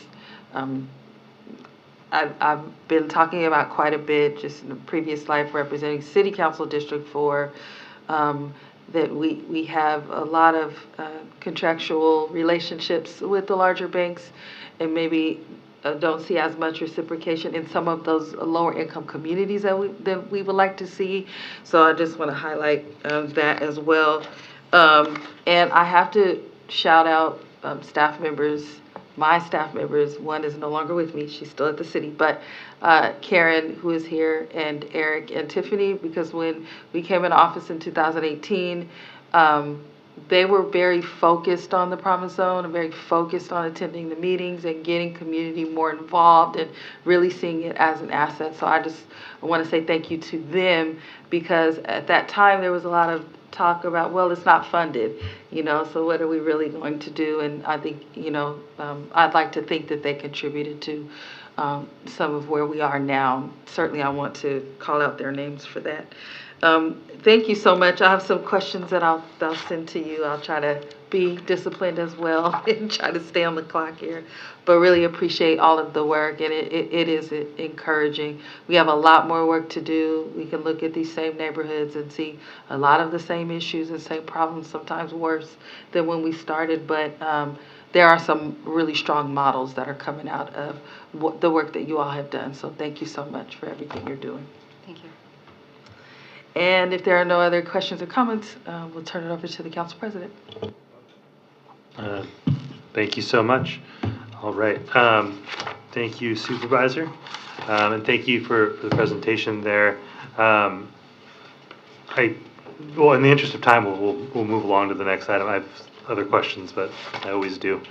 S1: I've been talking about quite a bit, just in the previous life representing City Council District 4, that we have a lot of contractual relationships with the larger banks, and maybe don't see as much reciprocation in some of those lower income communities that we would like to see. So I just want to highlight that as well. And I have to shout out staff members, my staff members. One is no longer with me, she's still at the city, but Karen, who is here, and Eric and Tiffany, because when we came into office in 2018, they were very focused on the Promise Zone and very focused on attending the meetings and getting community more involved and really seeing it as an asset. So I want to say thank you to them, because at that time there was a lot of talk about, well, it's not funded, so what are we really going to do? And I think, I'd like to think that they contributed to some of where we are now. Certainly I want to call out their names for that. Thank you so much. I have some questions that I'll send to you. I'll try to be disciplined as well and try to stay on the clock here. But really appreciate all of the work, and it is encouraging. We have a lot more work to do. We can look at these same neighborhoods and see a lot of the same issues and same problems, sometimes worse than when we started. But there are some really strong models that are coming out of the work that you all have done. So thank you so much for everything you're doing.
S14: Thank you.
S1: And if there are no other questions or comments, we'll turn it over to the council president.
S10: Thank you so much. All right. Thank you, Supervisor. And thank you for the presentation there. Well, in the interest of time, we'll move along to the next item. I have other questions, but I always do.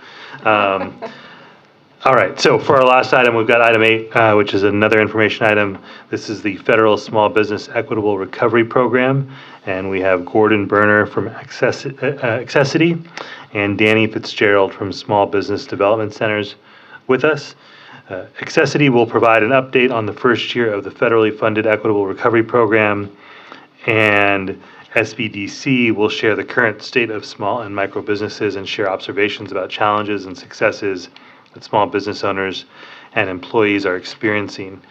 S10: All right, so for our last item, we've got item 8, which is another information item. This is the Federal Small Business Equitable Recovery Program, and we have Gordon Berner from Accessity and Danny Fitzgerald from Small Business Development Centers with us. Accessity will provide an update on the first year of the federally funded Equitable Recovery Program, and SBDC will share the current state of small and micro businesses and share observations about challenges and successes that small business owners and employees are experiencing.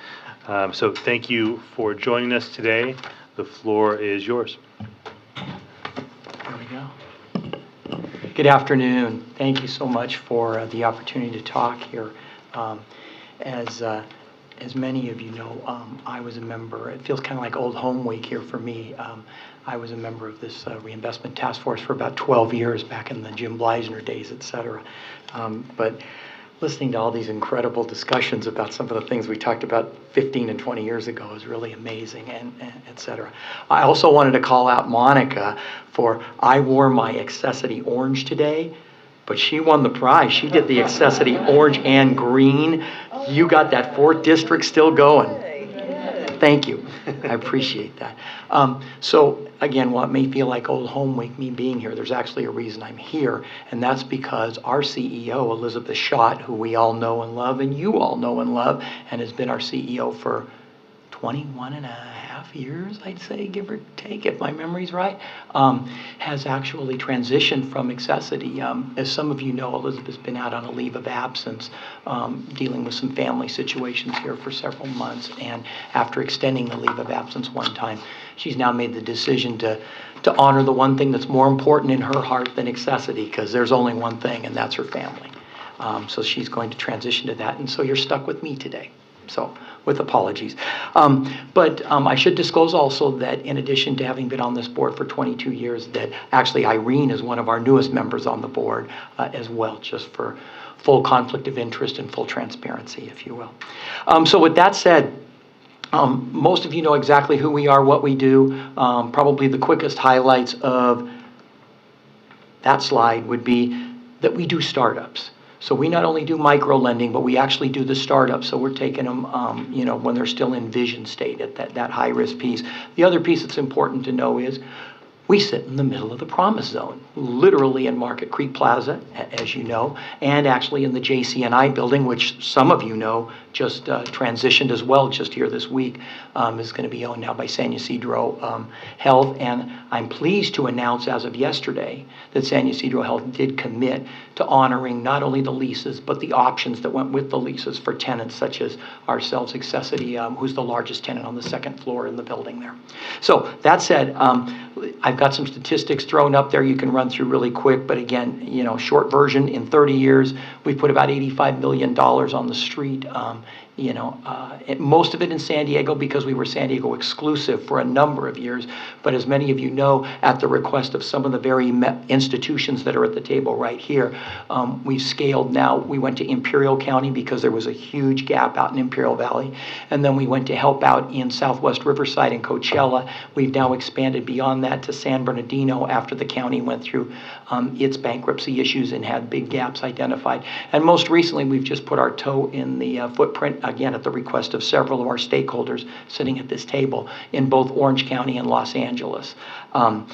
S10: So thank you for joining us today. The floor is yours.
S18: There we go. Good afternoon. Thank you so much for the opportunity to talk here. As many of you know, I was a member, it feels kind of like old home week here for me. I was a member of this Reinvestment Task Force for about 12 years back in the Jim Bleisner days, et cetera. But listening to all these incredible discussions about some of the things we talked about 15 and 20 years ago is really amazing, and et cetera. I also wanted to call out Monica for, I wore my Accessity orange today, but she won the prize. She did the Accessity orange and green. You got that 4th district still going. Thank you. I appreciate that. So again, while it may feel like old home week, me being here, there's actually a reason I'm here, and that's because our CEO, Elizabeth Schott, who we all know and love, and you all know and love, and has been our CEO for 21 and a half years, I'd say, give or take, if my memory's right, has actually transitioned from Accessity. As some of you know, Elizabeth's been out on a leave of absence, dealing with some family situations here for several months, and after extending the leave of absence one time, she's now made the decision to honor the one thing that's more important in her heart than Accessity, because there's only one thing, and that's her family. So she's going to transition to that, and so you're stuck with me today. So, with apologies. But I should disclose also that in addition to having been on this board for 22 years, that actually Irene is one of our newest members on the board as well, just for full conflict of interest and full transparency, if you will. So with that said, most of you know exactly who we are, what we do. Probably the quickest highlights of that slide would be that we do startups. So we not only do micro lending, but we actually do the startups. So we're taking them, when they're still in vision state at that high risk piece. The other piece that's important to know is we sit in the middle of the Promise Zone, literally in Market Creek Plaza, as you know, and actually in the JCNI building, which some of you know just transitioned as well just here this week, is going to be owned now by San Ysidro Health. And I'm pleased to announce as of yesterday that San Ysidro Health did commit to honoring not only the leases, but the options that went with the leases for tenants such as ourselves, Accessity, who's the largest tenant on the 2nd floor in the building there. So that said, I've I've got some statistics thrown up there you can run through really quick, but again, short version, in 30 years, we put about $85 million on the street. Most of it in San Diego because we were San Diego exclusive for a number of years. But as many of you know, at the request of some of the very institutions that are at the table right here, we've scaled now. We went to Imperial County because there was a huge gap out in Imperial Valley. And then we went to help out in Southwest Riverside and Coachella. We've now expanded beyond that to San Bernardino after the county went through its bankruptcy issues and had big gaps identified. And most recently, we've just put our toe in the footprint, again, at the request of several of our stakeholders sitting at this table in both Orange County and Los Angeles. And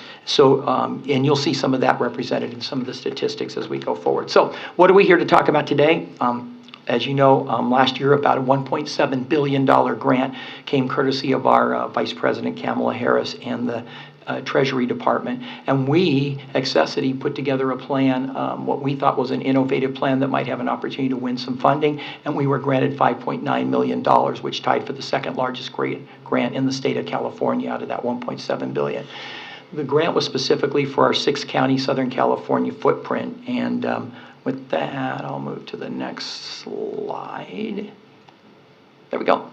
S18: you'll see some of that represented in some of the statistics as we go forward. So what are we here to talk about today? As you know, last year about a $1.7 billion grant came courtesy of our Vice President Kamala Harris and the Treasury Department. And we, Accessity, put together a plan, what we thought was an innovative plan that might have an opportunity to win some funding. And we were granted $5.9 million, which tied for the second largest grant in the state of California out of that $1.7 billion. The grant was specifically for our 6-county Southern California footprint. And with that, I'll move to the next slide. There we go.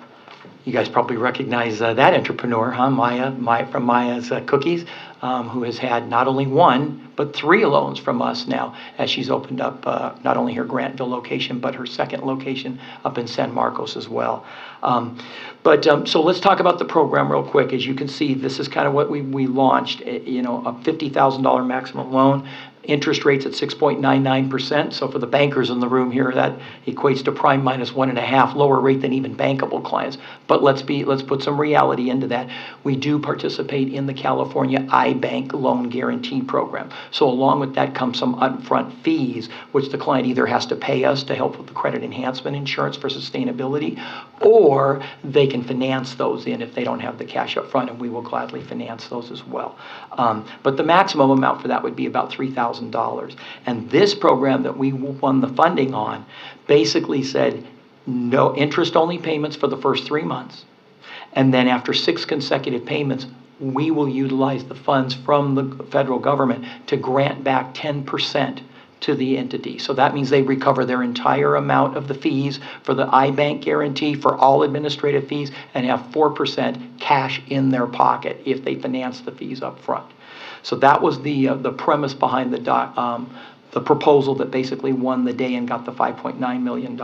S18: You guys probably recognize that entrepreneur, huh? Maya from Maya's Cookies, who has had not only 1, but 3 loans from us now as she's opened up not only her Grantville location, but her second location up in San Marcos as well. So let's talk about the program real quick. As you can see, this is kind of what we launched, a $50,000 maximum loan. Interest rates at 6.99%. So for the bankers in the room here, that equates to prime minus 1.5, lower rate than even bankable clients. But let's put some reality into that. We do participate in the California iBank loan guarantee program. So along with that comes some upfront fees, which the client either has to pay us to help with the credit enhancement insurance for sustainability, or they can finance those in if they don't have the cash up front, and we will gladly finance those as well. But the maximum amount for that would be about $3,000. And this program that we won the funding on basically said no interest-only payments for the first 3 months. And then after 6 consecutive payments, we will utilize the funds from the federal government to grant back 10% to the entity. So that means they recover their entire amount of the fees for the iBank guarantee for all administrative fees and have 4% cash in their pocket if they finance the fees up front. So that was the premise behind the proposal that basically won the day and got the $5.9 million.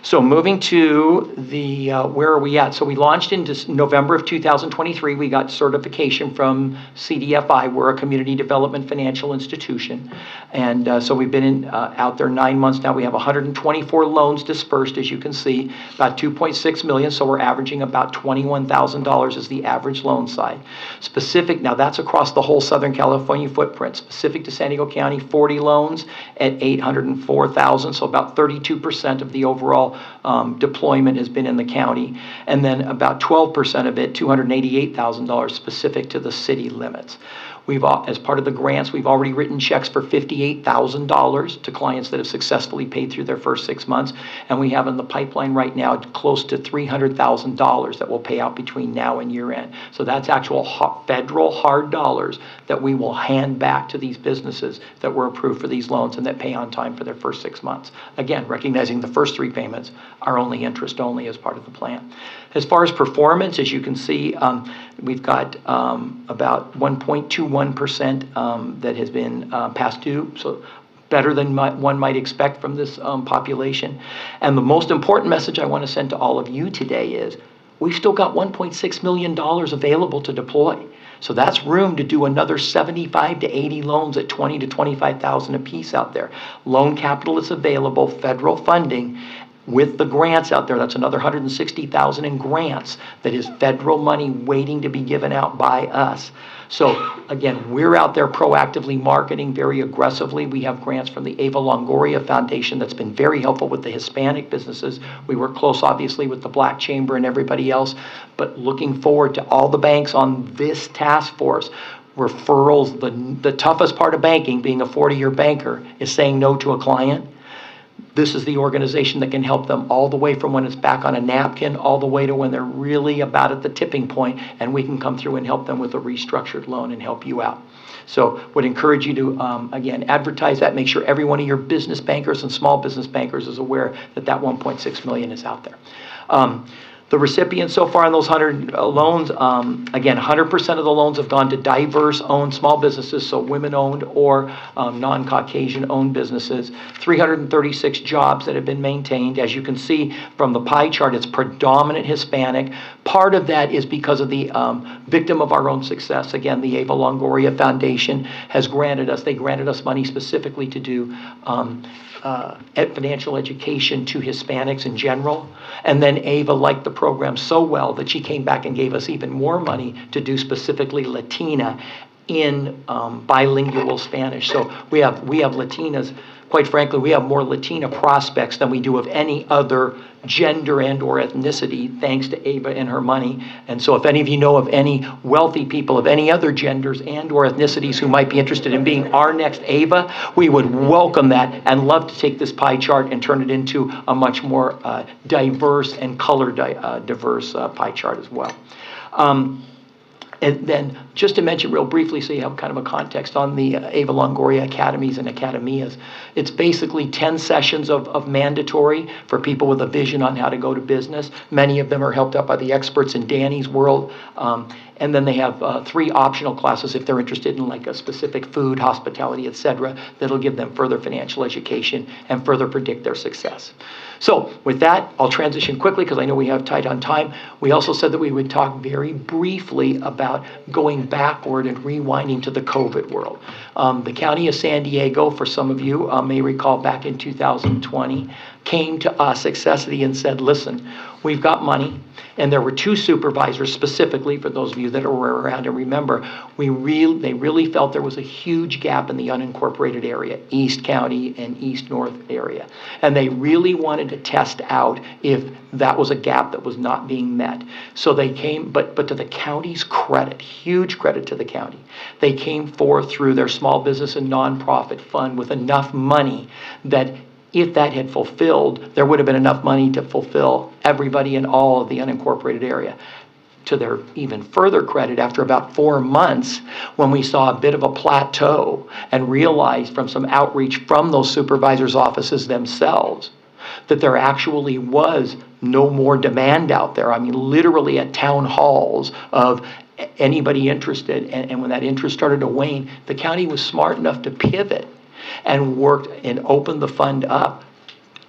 S18: So moving to the, where are we at? So we launched in November of 2023. We got certification from CDFI. We're a community development financial institution. And so we've been out there 9 months now. We have 124 loans dispersed, as you can see, about 2.6 million. So we're averaging about $21,000 as the average loan side. Specific, now that's across the whole Southern California footprint. Specific to San Diego County, 40 loans at $804,000. So about 32% of the overall deployment has been in the county, and then about 12% of it, $288,000, specific to the city limits. We've, as part of the grants, we've already written checks for $58,000 to clients that have successfully paid through their first 6 months, and we have in the pipeline right now close to $300,000 that will pay out between now and year end. So that's actual federal hard dollars that we will hand back to these businesses that were approved for these loans and that pay on time for their first 6 months. Again, recognizing the first 3 payments are only interest only as part of the plan. As far as performance, as you can see, we've got about 1.21% that has been past due, so better than one might expect from this population. And the most important message I want to send to all of you today is we've still got $1.6 million available to deploy. So that's room to do another 75 to 80 loans at 20 to 25,000 a piece out there. Loan capital is available, federal funding. With the grants out there, that's another $160,000 in grants that is federal money waiting to be given out by us. So again, we're out there proactively marketing very aggressively. We have grants from the Ava Longoria Foundation that's been very helpful with the Hispanic businesses. We work close, obviously, with the Black Chamber and everybody else, but looking forward to all the banks on this task force. Referrals, the toughest part of banking, being a 40-year banker, is saying no to a client. this is the organization that can help them all the way from when it's back on a napkin all the way to when they're really about at the tipping point, and we can come through and help them with a restructured loan and help you out. So would encourage you to, again, advertise that. Make sure every one of your business bankers and small business bankers is aware that that 1.6 million is out there. The recipients so far in those 100 loans, again, 100% of the loans have gone to diverse-owned small businesses, so women-owned or non-Caucasian-owned businesses. 336 jobs that have been maintained. As you can see from the pie chart, it's predominant Hispanic. Part of that is because of the victim of our own success. Again, the Ava Longoria Foundation has granted us money specifically to do financial education to Hispanics in general. And then Ava liked the program so well that she came back and gave us even more money to do specifically Latina in bilingual Spanish. So we have Latinas. Quite frankly, we have more Latina prospects than we do of any other gender and or ethnicity, thanks to Ava and her money. And so if any of you know of any wealthy people of any other genders and or ethnicities who might be interested in being our next Ava, we would welcome that and love to take this pie chart and turn it into a much more diverse and color diverse pie chart as well. And then just to mention real briefly so you have kind of a context on the Ava Longoria Academies and Academias, it's basically 10 sessions of mandatory for people with a vision on how to go to business. Many of them are helped out by the experts in Danny's world. And then they have 3 optional classes if they're interested in like a specific food, hospitality, etc., that'll give them further financial education and further predict their success. So with that, I'll transition quickly because I know we have tight on time. We also said that we would talk very briefly about going backward and rewinding to the COVID world. The County of San Diego, for some of you may recall back in 2020, came to us, Accessity, and said, listen, we've got money. And there were 2 supervisors specifically, for those of you that were around and remember, they really felt there was a huge gap in the unincorporated area, East County and East North area. And they really wanted to test out if that was a gap that was not being met. So they came, but to the county's credit, huge credit to the county, they came forth through their small business and nonprofit fund with enough money that if that had fulfilled, there would have been enough money to fulfill everybody in all of the unincorporated area. To their even further credit, after about 4 months, when we saw a bit of a plateau and realized from some outreach from those supervisors' offices themselves that there actually was no more demand out there. I mean, literally at town halls of anybody interested. And when that interest started to wane, the county was smart enough to pivot and worked and opened the fund up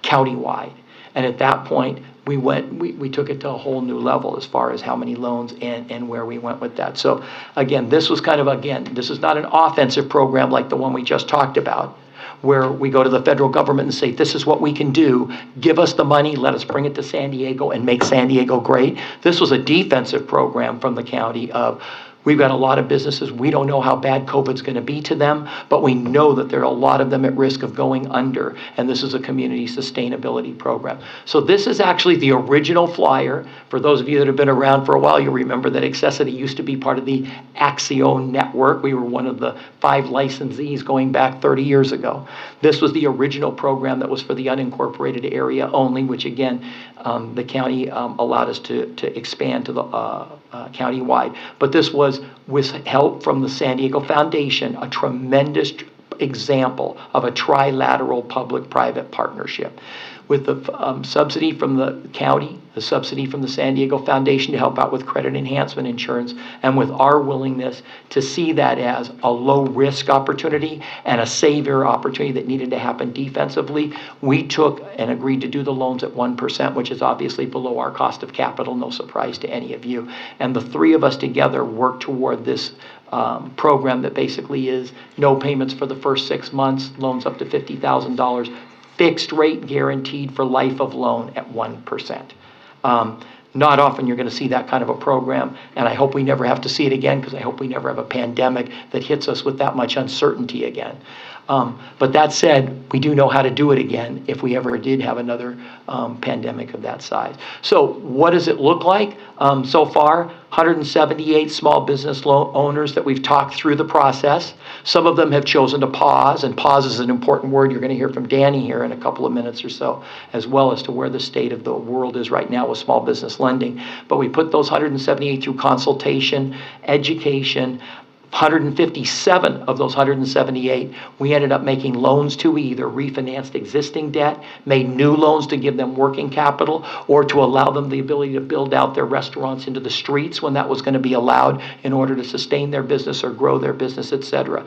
S18: countywide. And at that point, we took it to a whole new level as far as how many loans and where we went with that. So again, this was kind of, this is not an offensive program like the one we just talked about, where we go to the federal government and say, this is what we can do, give us the money, let us bring it to San Diego and make San Diego great. This was a defensive program from the county of, we've got a lot of businesses. We don't know how bad COVID's going to be to them, but we know that there are a lot of them at risk of going under, and this is a community sustainability program. So this is actually the original flyer. For those of you that have been around for a while, you remember that Accessity used to be part of the Axion network. We were one of the 5 licensees going back 30 years ago. This was the original program that was for the unincorporated area only, which again, the county allowed us to expand to the county-wide. But this was with help from the San Diego Foundation, a tremendous example of a trilateral public-private partnership. With the subsidy from the county, the subsidy from the San Diego Foundation to help out with credit enhancement insurance, and with our willingness to see that as a low-risk opportunity and a savior opportunity that needed to happen defensively, we took and agreed to do the loans at 1%, which is obviously below our cost of capital, no surprise to any of you. And the 3 of us together worked toward this program that basically is no payments for the first 6 months, loans up to $50,000, fixed rate guaranteed for life of loan at 1%. Not often you're going to see that kind of a program, and I hope we never have to see it again, because I hope we never have a pandemic that hits us with that much uncertainty again. But that said, we do know how to do it again if we ever did have another pandemic of that size. So what does it look like so far? 178 small business owners that we've talked through the process. Some of them have chosen to pause, and pause is an important word. You're going to hear from Danny here in a couple of minutes or so, as well as to where the state of the world is right now with small business lending. But we put those 178 through consultation, education. 157 of those 178, we ended up making loans to. We either refinanced existing debt, made new loans to give them working capital, or to allow them the ability to build out their restaurants into the streets when that was going to be allowed in order to sustain their business or grow their business, etc.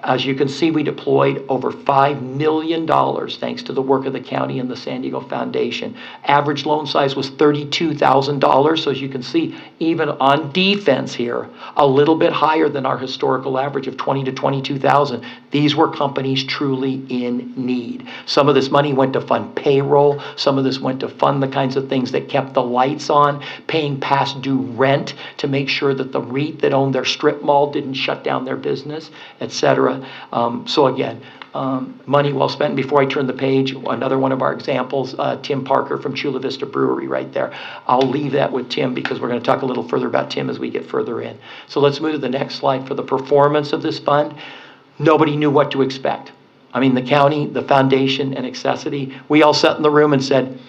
S18: As you can see, we deployed over $5 million thanks to the work of the county and the San Diego Foundation. Average loan size was $32,000. So as you can see, even on defense here, a little bit higher than our historical average of $20,000 to $22,000. These were companies truly in need. Some of this money went to fund payroll. Some of this went to fund the kinds of things that kept the lights on, paying past due rent to make sure that the REIT that owned their strip mall didn't shut down their business, etc. So again, money well spent. Before I turn the page, another one of our examples, Tim Parker from Chula Vista Brewery right there. I'll leave that with Tim because we're going to talk a little further about Tim as we get further in. So let's move to the next slide for the performance of this fund. Nobody knew what to expect. I mean, the county, the foundation, and Accessity, we all sat in the room and said,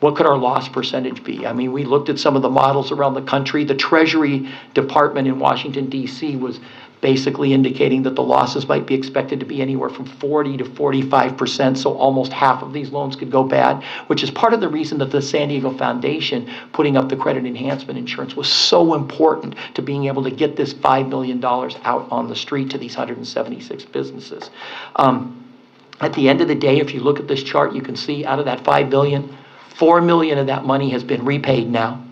S18: what could our loss percentage be? I mean, we looked at some of the models around the country. The Treasury Department in Washington, D.C. was basically indicating that the losses might be expected to be anywhere from 40 to 45%, so almost half of these loans could go bad, which is part of the reason that the San Diego Foundation putting up the credit enhancement insurance was so important to being able to get this $5 million out on the street to these 176 businesses. At the end of the day, if you look at this chart, you can see out of that $5 million, $4 million of that money has been repaid now.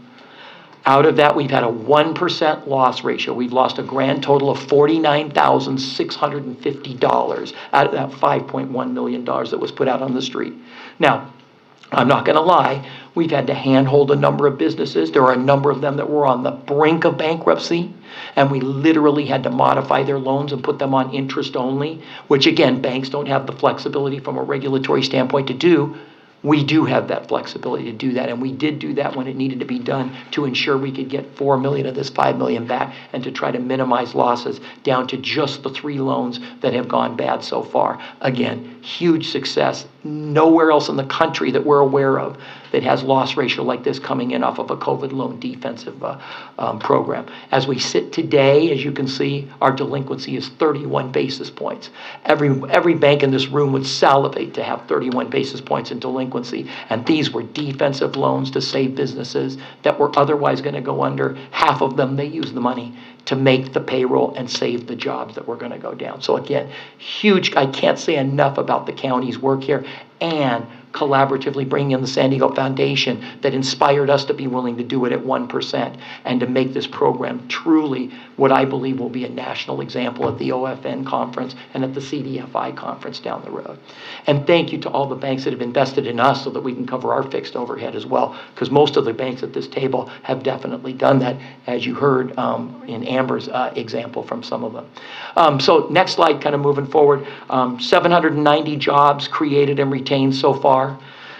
S18: Out of that, we've had a 1% loss ratio. We've lost a grand total of $49,650 out of that $5.1 million that was put out on the street. Now, I'm not going to lie, we've had to handhold a number of businesses. There are a number of them that were on the brink of bankruptcy, and we literally had to modify their loans and put them on interest only, which again, banks don't have the flexibility from a regulatory standpoint to do. We do have that flexibility to do that, and we did do that when it needed to be done to ensure we could get $4 million of this $5 million back and to try to minimize losses down to just the 3 loans that have gone bad so far. Again, huge success. Nowhere else in the country that we're aware of that has loss ratio like this coming in off of a COVID loan defensive program. As we sit today, as you can see, our delinquency is 31 basis points. Every bank in this room would salivate to have 31 basis points in delinquency, and these were defensive loans to save businesses that were otherwise going to go under. Half of them, they used the money to make the payroll and save the jobs that were going to go down. So again, huge. I can't say enough about the county's work here and collaboratively bringing in the San Diego Foundation that inspired us to be willing to do it at 1% and to make this program truly what I believe will be a national example at the OFN conference and at the CDFI conference down the road. And thank you to all the banks that have invested in us so that we can cover our fixed overhead as well, because most of the banks at this table have definitely done that, as you heard in Amber's example from some of them. So next slide, kind of moving forward, 790 jobs created and retained so far.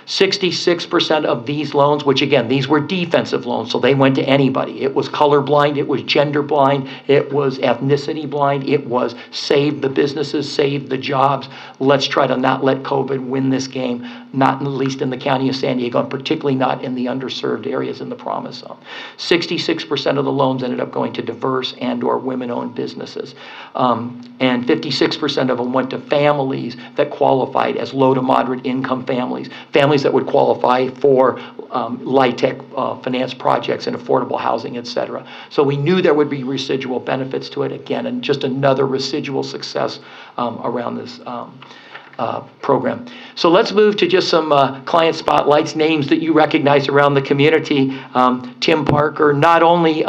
S18: 66% of these loans, which again, these were defensive loans, so they went to anybody. It was color blind, it was gender blind, it was ethnicity blind, it was save the businesses, save the jobs. Let's try to not let COVID win this game, not at least in the county of San Diego, and particularly not in the underserved areas in the Promise Zone. 66% of the loans ended up going to diverse and or women-owned businesses. And 56% of them went to families that qualified as low to moderate income families that would qualify for LIHTC finance projects and affordable housing, et cetera. So we knew there would be residual benefits to it again, and just another residual success around this program. So let's move to just some client spotlights, names that you recognize around the community. Tim Parker, not only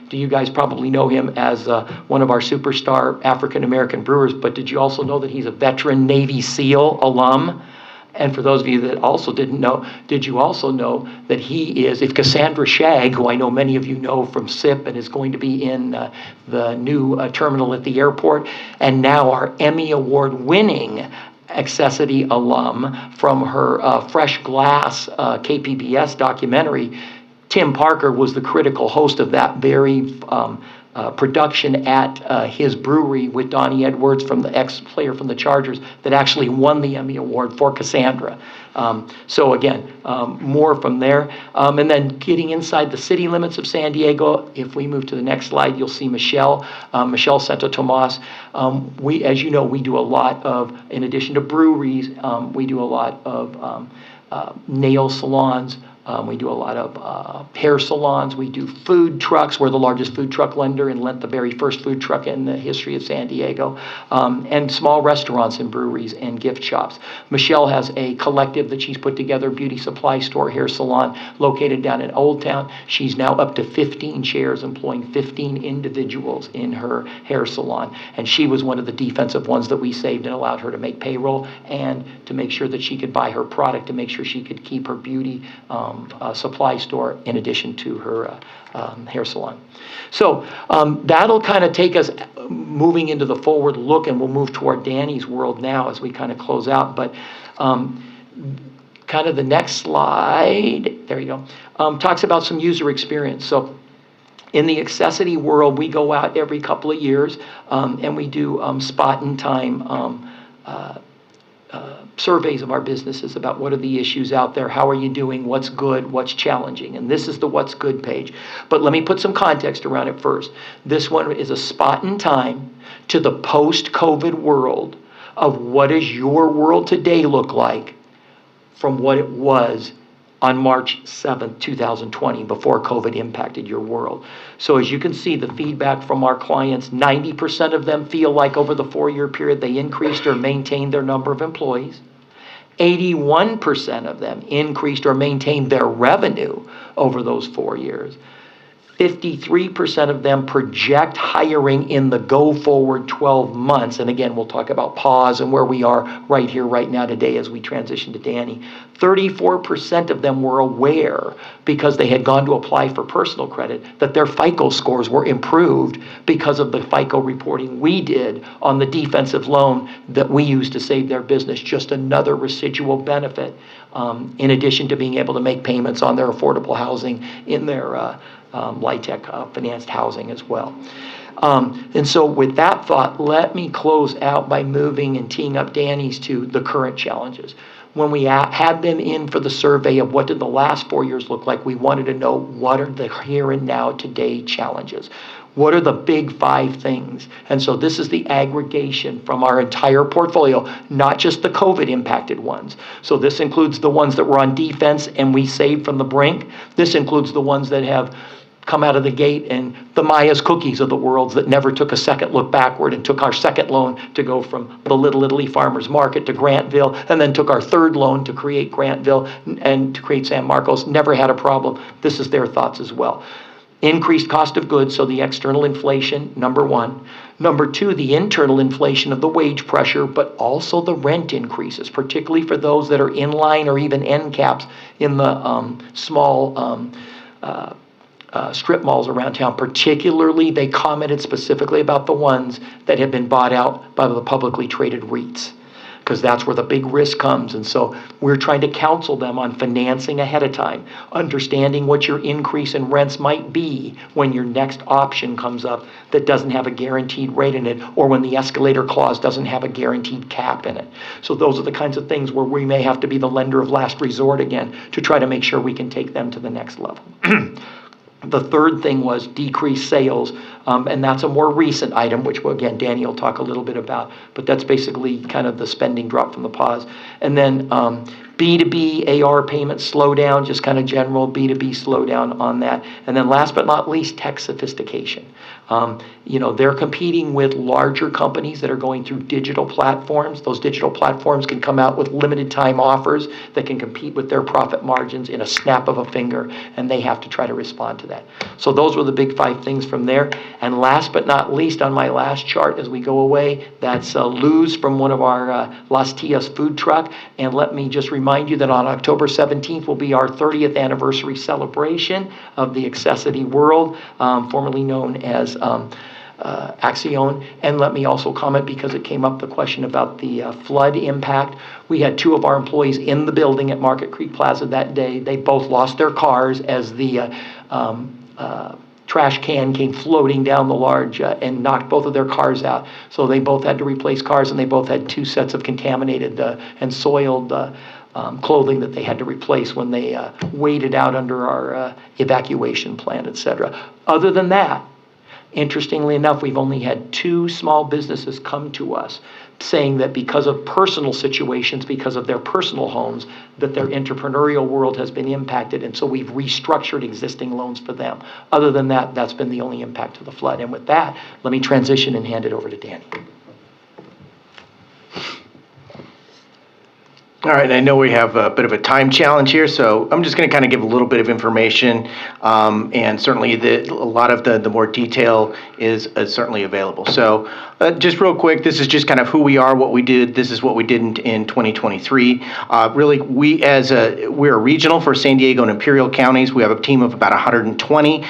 S18: do you guys probably know him as one of our superstar African-American brewers, but did you also know that he's a veteran Navy SEAL alum? And for those of you that also didn't know, did you also know that he is, if Cassandra Shagg, who I know many of you know from SIP and is going to be in the new terminal at the airport, and now our Emmy Award winning Accessity alum from her Fresh Glass KPBS documentary, Tim Parker was the critical host of that very production at his brewery with Donnie Edwards, from the ex-player from the Chargers, that actually won the Emmy Award for Cassandra. So again, more from there. And then getting inside the city limits of San Diego, if we move to the next slide, you'll see Michelle Santo Tomas. We, as you know, we do a lot of, in addition to breweries, we do a lot of nail salons. We do a lot of hair salons. We do food trucks. We're the largest food truck lender and lent the very first food truck in the history of San Diego. And small restaurants and breweries and gift shops. Michelle has a collective that she's put together, beauty supply store, hair salon, located down in Old Town. She's now up to 15 chairs, employing 15 individuals in her hair salon. And she was one of the defensive ones that we saved and allowed her to make payroll and to make sure that she could buy her product, to make sure she could keep her beauty supply store in addition to her hair salon. So that'll kind of take us moving into the forward look, and we'll move toward Danny's world now as we kind of close out. But kind of the next slide, there you go, talks about some user experience. So in the Accessity world, we go out every couple of years and we do spot in time surveys of our businesses about what are the issues out there, how are you doing, what's good, what's challenging. And this is the what's good page. But let me put some context around it first. This one is a spot in time to the post-COVID world of what does your world today look like from what it was on March 7th, 2020, before COVID impacted your world. So as you can see, the feedback from our clients, 90% of them feel like over the 4-year period they increased or maintained their number of employees. 81% of them increased or maintained their revenue over those 4 years. 53% of them project hiring in the go-forward 12 months. And again, we'll talk about pause and where we are right here, right now, today as we transition to Danny. 34% of them were aware, because they had gone to apply for personal credit, that their FICO scores were improved because of the FICO reporting we did on the defensive loan that we used to save their business. Just another residual benefit, in addition to being able to make payments on their affordable housing in their LIHTC financed housing as well. And so with that thought, let me close out by moving and teeing up Danny's to the current challenges. When we had them in for the survey of what did the last 4 years look like, we wanted to know what are the here and now today challenges. What are the big 5 things? And so this is the aggregation from our entire portfolio, not just the COVID impacted ones. So this includes the ones that were on defense and we saved from the brink. This includes the ones that have come out of the gate, and the Maya's cookies of the world that never took a second look backward and took our second loan to go from the Little Italy Farmers Market to Grantville, and then took our third loan to create Grantville and to create San Marcos, never had a problem. This is their thoughts as well. Increased cost of goods, so the external inflation, number 1. Number 2, the internal inflation of the wage pressure, but also the rent increases, particularly for those that are in line or even end caps in the small strip malls around town. Particularly, they commented specifically about the ones that have been bought out by the publicly traded REITs, because that's where the big risk comes. And so we're trying to counsel them on financing ahead of time, understanding what your increase in rents might be when your next option comes up that doesn't have a guaranteed rate in it, or when the escalator clause doesn't have a guaranteed cap in it. So those are the kinds of things where we may have to be the lender of last resort again to try to make sure we can take them to the next level. The third thing was decreased sales, and that's a more recent item, which, again, Danny will talk a little bit about, but that's basically kind of the spending drop from the pause. And then
S19: B2B AR payments slowdown, just kind of general B2B slowdown on that. And then last but not least, tech sophistication. They're competing with larger companies that are going through digital platforms. Those digital platforms can come out with limited time offers that can compete with their profit margins in a snap of a finger, and they have to try to respond to that. So those were the big 5 things from there. And last but not least, on my last chart as we go away, that's Lou's from one of our Las Tias food truck. And let me just remind you that on October 17th will be our 30th anniversary celebration of the Accessity World, formerly known as Axion. And let me also comment, because it came up, the question about the flood impact. We had 2 of our employees in the building at Market Creek Plaza that day. They both lost their cars as the trash can came floating down the large and knocked both of their cars out. So they both had to replace cars, and they both had 2 sets of contaminated and soiled clothing that they had to replace when they waited out under our evacuation plan, etc. Other than that, interestingly enough, we've only had 2 small businesses come to us saying that because of personal situations, because of their personal homes, that their entrepreneurial world has been impacted, and so we've restructured existing loans for them. Other than that, that's been the only impact of the flood. And with that, let me transition and hand it over to Danny.
S20: All right, I know we have a bit of a time challenge here, so I'm just going to kind of give a little bit of information, and certainly a lot of the more detail is certainly available. So just real quick, this is just kind of who we are, what we did. This is what we did in 2023. Really, we're regional for San Diego and Imperial counties. We have a team of about 120,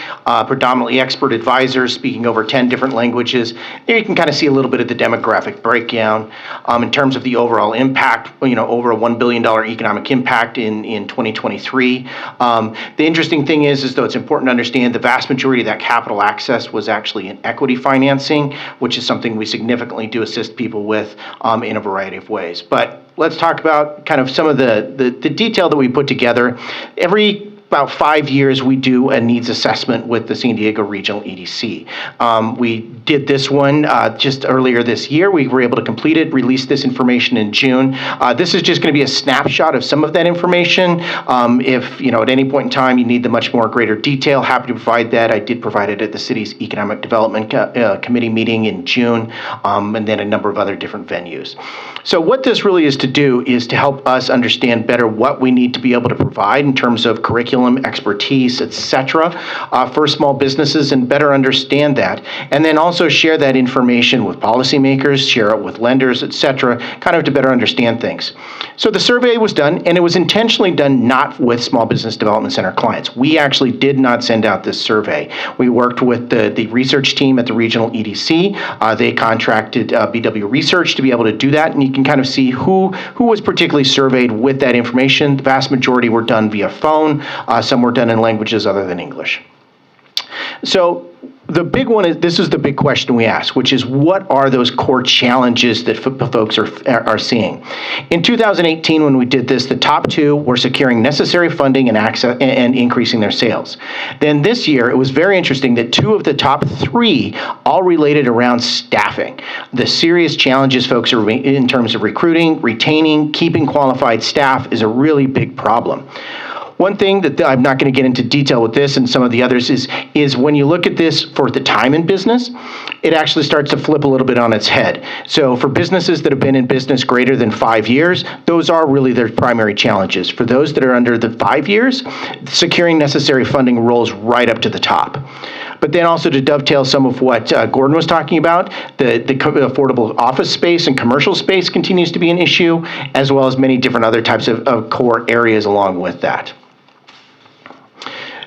S20: predominantly expert advisors speaking over 10 different languages. There you can kind of see a little bit of the demographic breakdown. In terms of the overall impact, over a $1 billion economic impact in 2023. The interesting thing is though it's important to understand the vast majority of that capital access was actually in equity financing, which is something we significantly do assist people with in a variety of ways. But let's talk about kind of some of the detail that we put together. Every about 5 years, we do a needs assessment with the San Diego Regional EDC. We did this one just earlier this year. We were able to complete it, release this information in June. This is just going to be a snapshot of some of that information. If, at any point in time you need the much more greater detail, happy to provide that. I did provide it at the city's Economic Development Committee meeting in June, and then a number of other different venues. So what this really is to do is to help us understand better what we need to be able to provide in terms of curriculum, expertise, etc., for small businesses, and better understand that. And then also share that information with policymakers, share it with lenders, etc., kind of to better understand things. So the survey was done, and it was intentionally done not with Small Business Development Center clients. We actually did not send out this survey. We worked with the research team at the regional EDC. They contracted BW Research to be able to do that, and you can kind of see who was particularly surveyed with that information. The vast majority were done via phone. Some were done in languages other than English. So the big one is, this is the big question we ask, which is what are those core challenges that folks are seeing? In 2018, when we did this, the top 2 were securing necessary funding and access and increasing their sales. Then this year, it was very interesting that 2 of the top 3 all related around staffing. The serious challenges folks are in terms of recruiting, retaining, keeping qualified staff is a really big problem. One thing that I'm not going to get into detail with this and some of the others is when you look at this for the time in business, it actually starts to flip a little bit on its head. So for businesses that have been in business greater than 5 years, those are really their primary challenges. For those that are under the 5 years, securing necessary funding rolls right up to the top. But then also to dovetail some of what Gordon was talking about, the affordable office space and commercial space continues to be an issue, as well as many different other types of core areas along with that.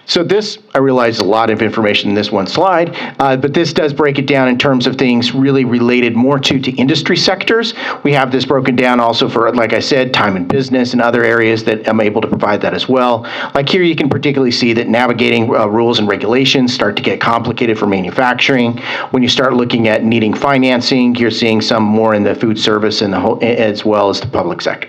S20: So this, I realize a lot of information in this one slide, but this does break it down in terms of things really related more to industry sectors. We have this broken down also for, like I said, time and business and other areas that I'm able to provide that as well. Like here, you can particularly see that navigating rules and regulations start to get complicated for manufacturing. When you start looking at needing financing, you're seeing some more in the food service and as well as the public sector.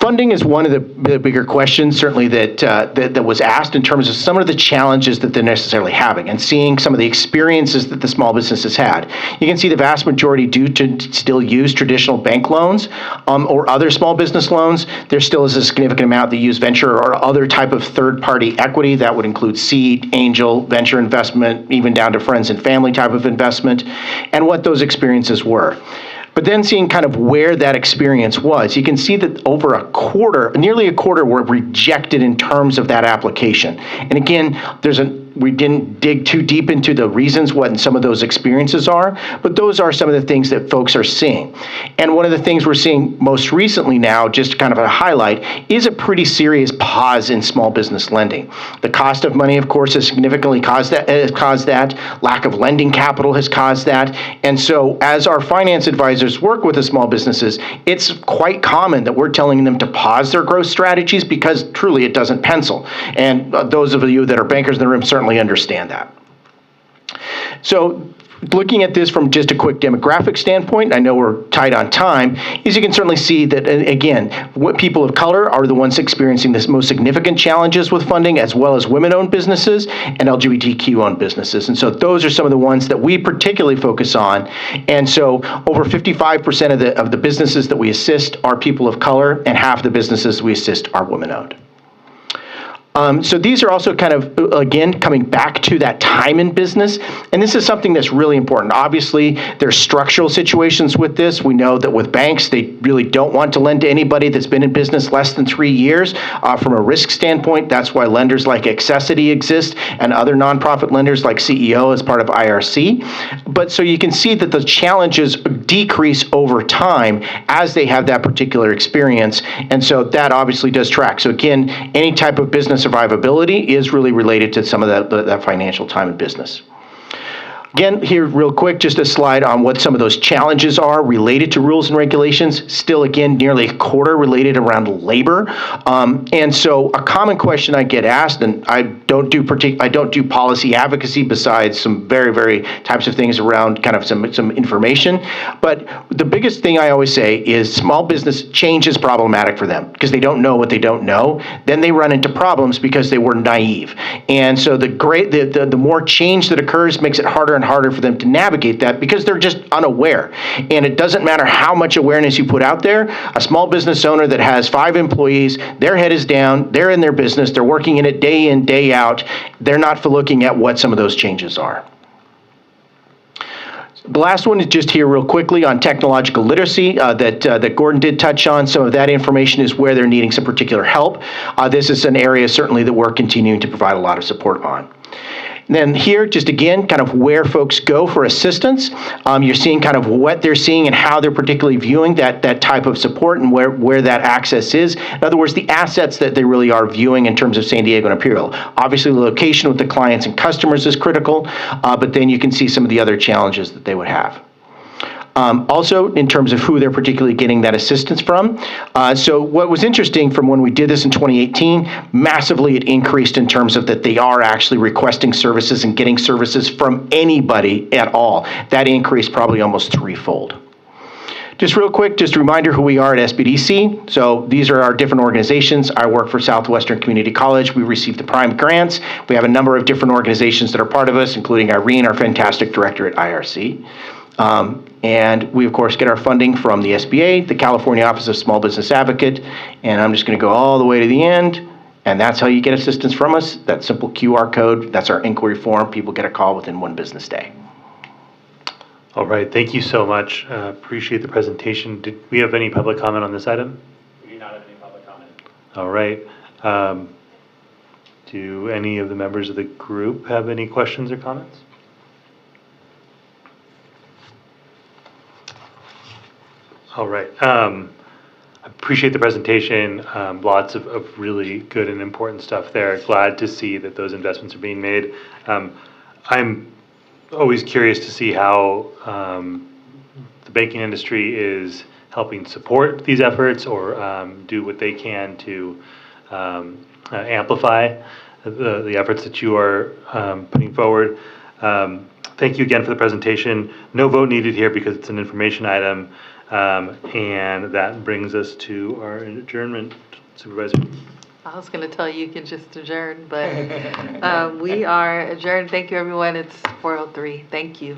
S20: funding is one of the bigger questions, certainly that was asked in terms of some of the challenges that they're necessarily having, and seeing some of the experiences that the small businesses had. You can see the vast majority do to still use traditional bank loans or other small business loans. There still is a significant amount that use venture or other type of third-party equity. That would include seed, angel, venture investment, even down to friends and family type of investment, and what those experiences were. But then seeing kind of where that experience was, you can see that over a quarter, nearly a quarter, were rejected in terms of that application. And again, we didn't dig too deep into the reasons what some of those experiences are, but those are some of the things that folks are seeing. And one of the things we're seeing most recently now, just kind of a highlight, is a pretty serious pause in small business lending. The cost of money, of course, has significantly caused that. Lack of lending capital has caused that. And so as our finance advisors work with the small businesses, it's quite common that we're telling them to pause their growth strategies because truly it doesn't pencil. And those of you that are bankers in the room certainly understand that. So looking at this from just a quick demographic standpoint, I know we're tight on time, is you can certainly see that, again, what people of color are the ones experiencing the most significant challenges with funding, as well as women-owned businesses and LGBTQ-owned businesses. And so those are some of the ones that we particularly focus on. And so over 55% of the businesses that we assist are people of color, and half the businesses we assist are women-owned. So these are also kind of, again, coming back to that time in business. And this is something that's really important. Obviously, there's structural situations with this. We know that with banks, they really don't want to lend to anybody that's been in business less than 3 years. From a risk standpoint, that's why lenders like Accessity exist and other nonprofit lenders like CEO as part of IRC. But so you can see that the challenges decrease over time as they have that particular experience. And so that obviously does track. So again, any type of business survivability is really related to some of that financial time in business. Again, here real quick, just a slide on what some of those challenges are related to rules and regulations. Still, again, nearly a quarter related around labor. And so a common question I get asked, and I don't do policy advocacy besides some very, very types of things around kind of some information. But the biggest thing I always say is small business change is problematic for them because they don't know what they don't know. Then they run into problems because they were naive. And so the more change that occurs makes it harder and harder for them to navigate that because they're just unaware. And it doesn't matter how much awareness you put out there. A small business owner that has 5 employees, their head is down, they're in their business, they're working in it day in, day out. They're not looking at what some of those changes are. The last one is just here real quickly on technological literacy that Gordon did touch on. Some of that information is where they're needing some particular help. This is an area certainly that we're continuing to provide a lot of support on. And then here, just again, kind of where folks go for assistance. You're seeing kind of what they're seeing and how they're particularly viewing that type of support and where that access is. In other words, the assets that they really are viewing in terms of San Diego and Imperial. Obviously, the location with the clients and customers is critical, but then you can see some of the other challenges that they would have. Also, in terms of who they're particularly getting that assistance from. So what was interesting from when we did this in 2018, massively it increased in terms of that they are actually requesting services and getting services from anybody at all. That increased probably almost 3-fold. Just real quick, just a reminder who we are at SBDC. So these are our different organizations. I work for Southwestern Community College. We receive the prime grants. We have a number of different organizations that are part of us, including Irene, our fantastic director at IRC. And we, of course, get our funding from the SBA, the California Office of Small Business Advocate, and I'm just going to go all the way to the end, and that's how you get assistance from us. That simple QR code, that's our inquiry form. People get a call within 1 business day.
S10: All right, thank you so much. Appreciate the presentation. Did we have any public comment on this item?
S12: We do not have any public comment.
S10: All right. Do any of the members of the group have any questions or comments? All right. I appreciate the presentation. Lots of really good and important stuff there. Glad to see that those investments are being made. I'm always curious to see how the banking industry is helping support these efforts or do what they can to amplify the efforts that you are putting forward. Thank you again for the presentation. No vote needed here because it's an information item. And that brings us to our adjournment, Supervisor.
S1: I was going to tell you can just adjourn, but we are adjourned. Thank you, everyone. It's 4:03. Thank you.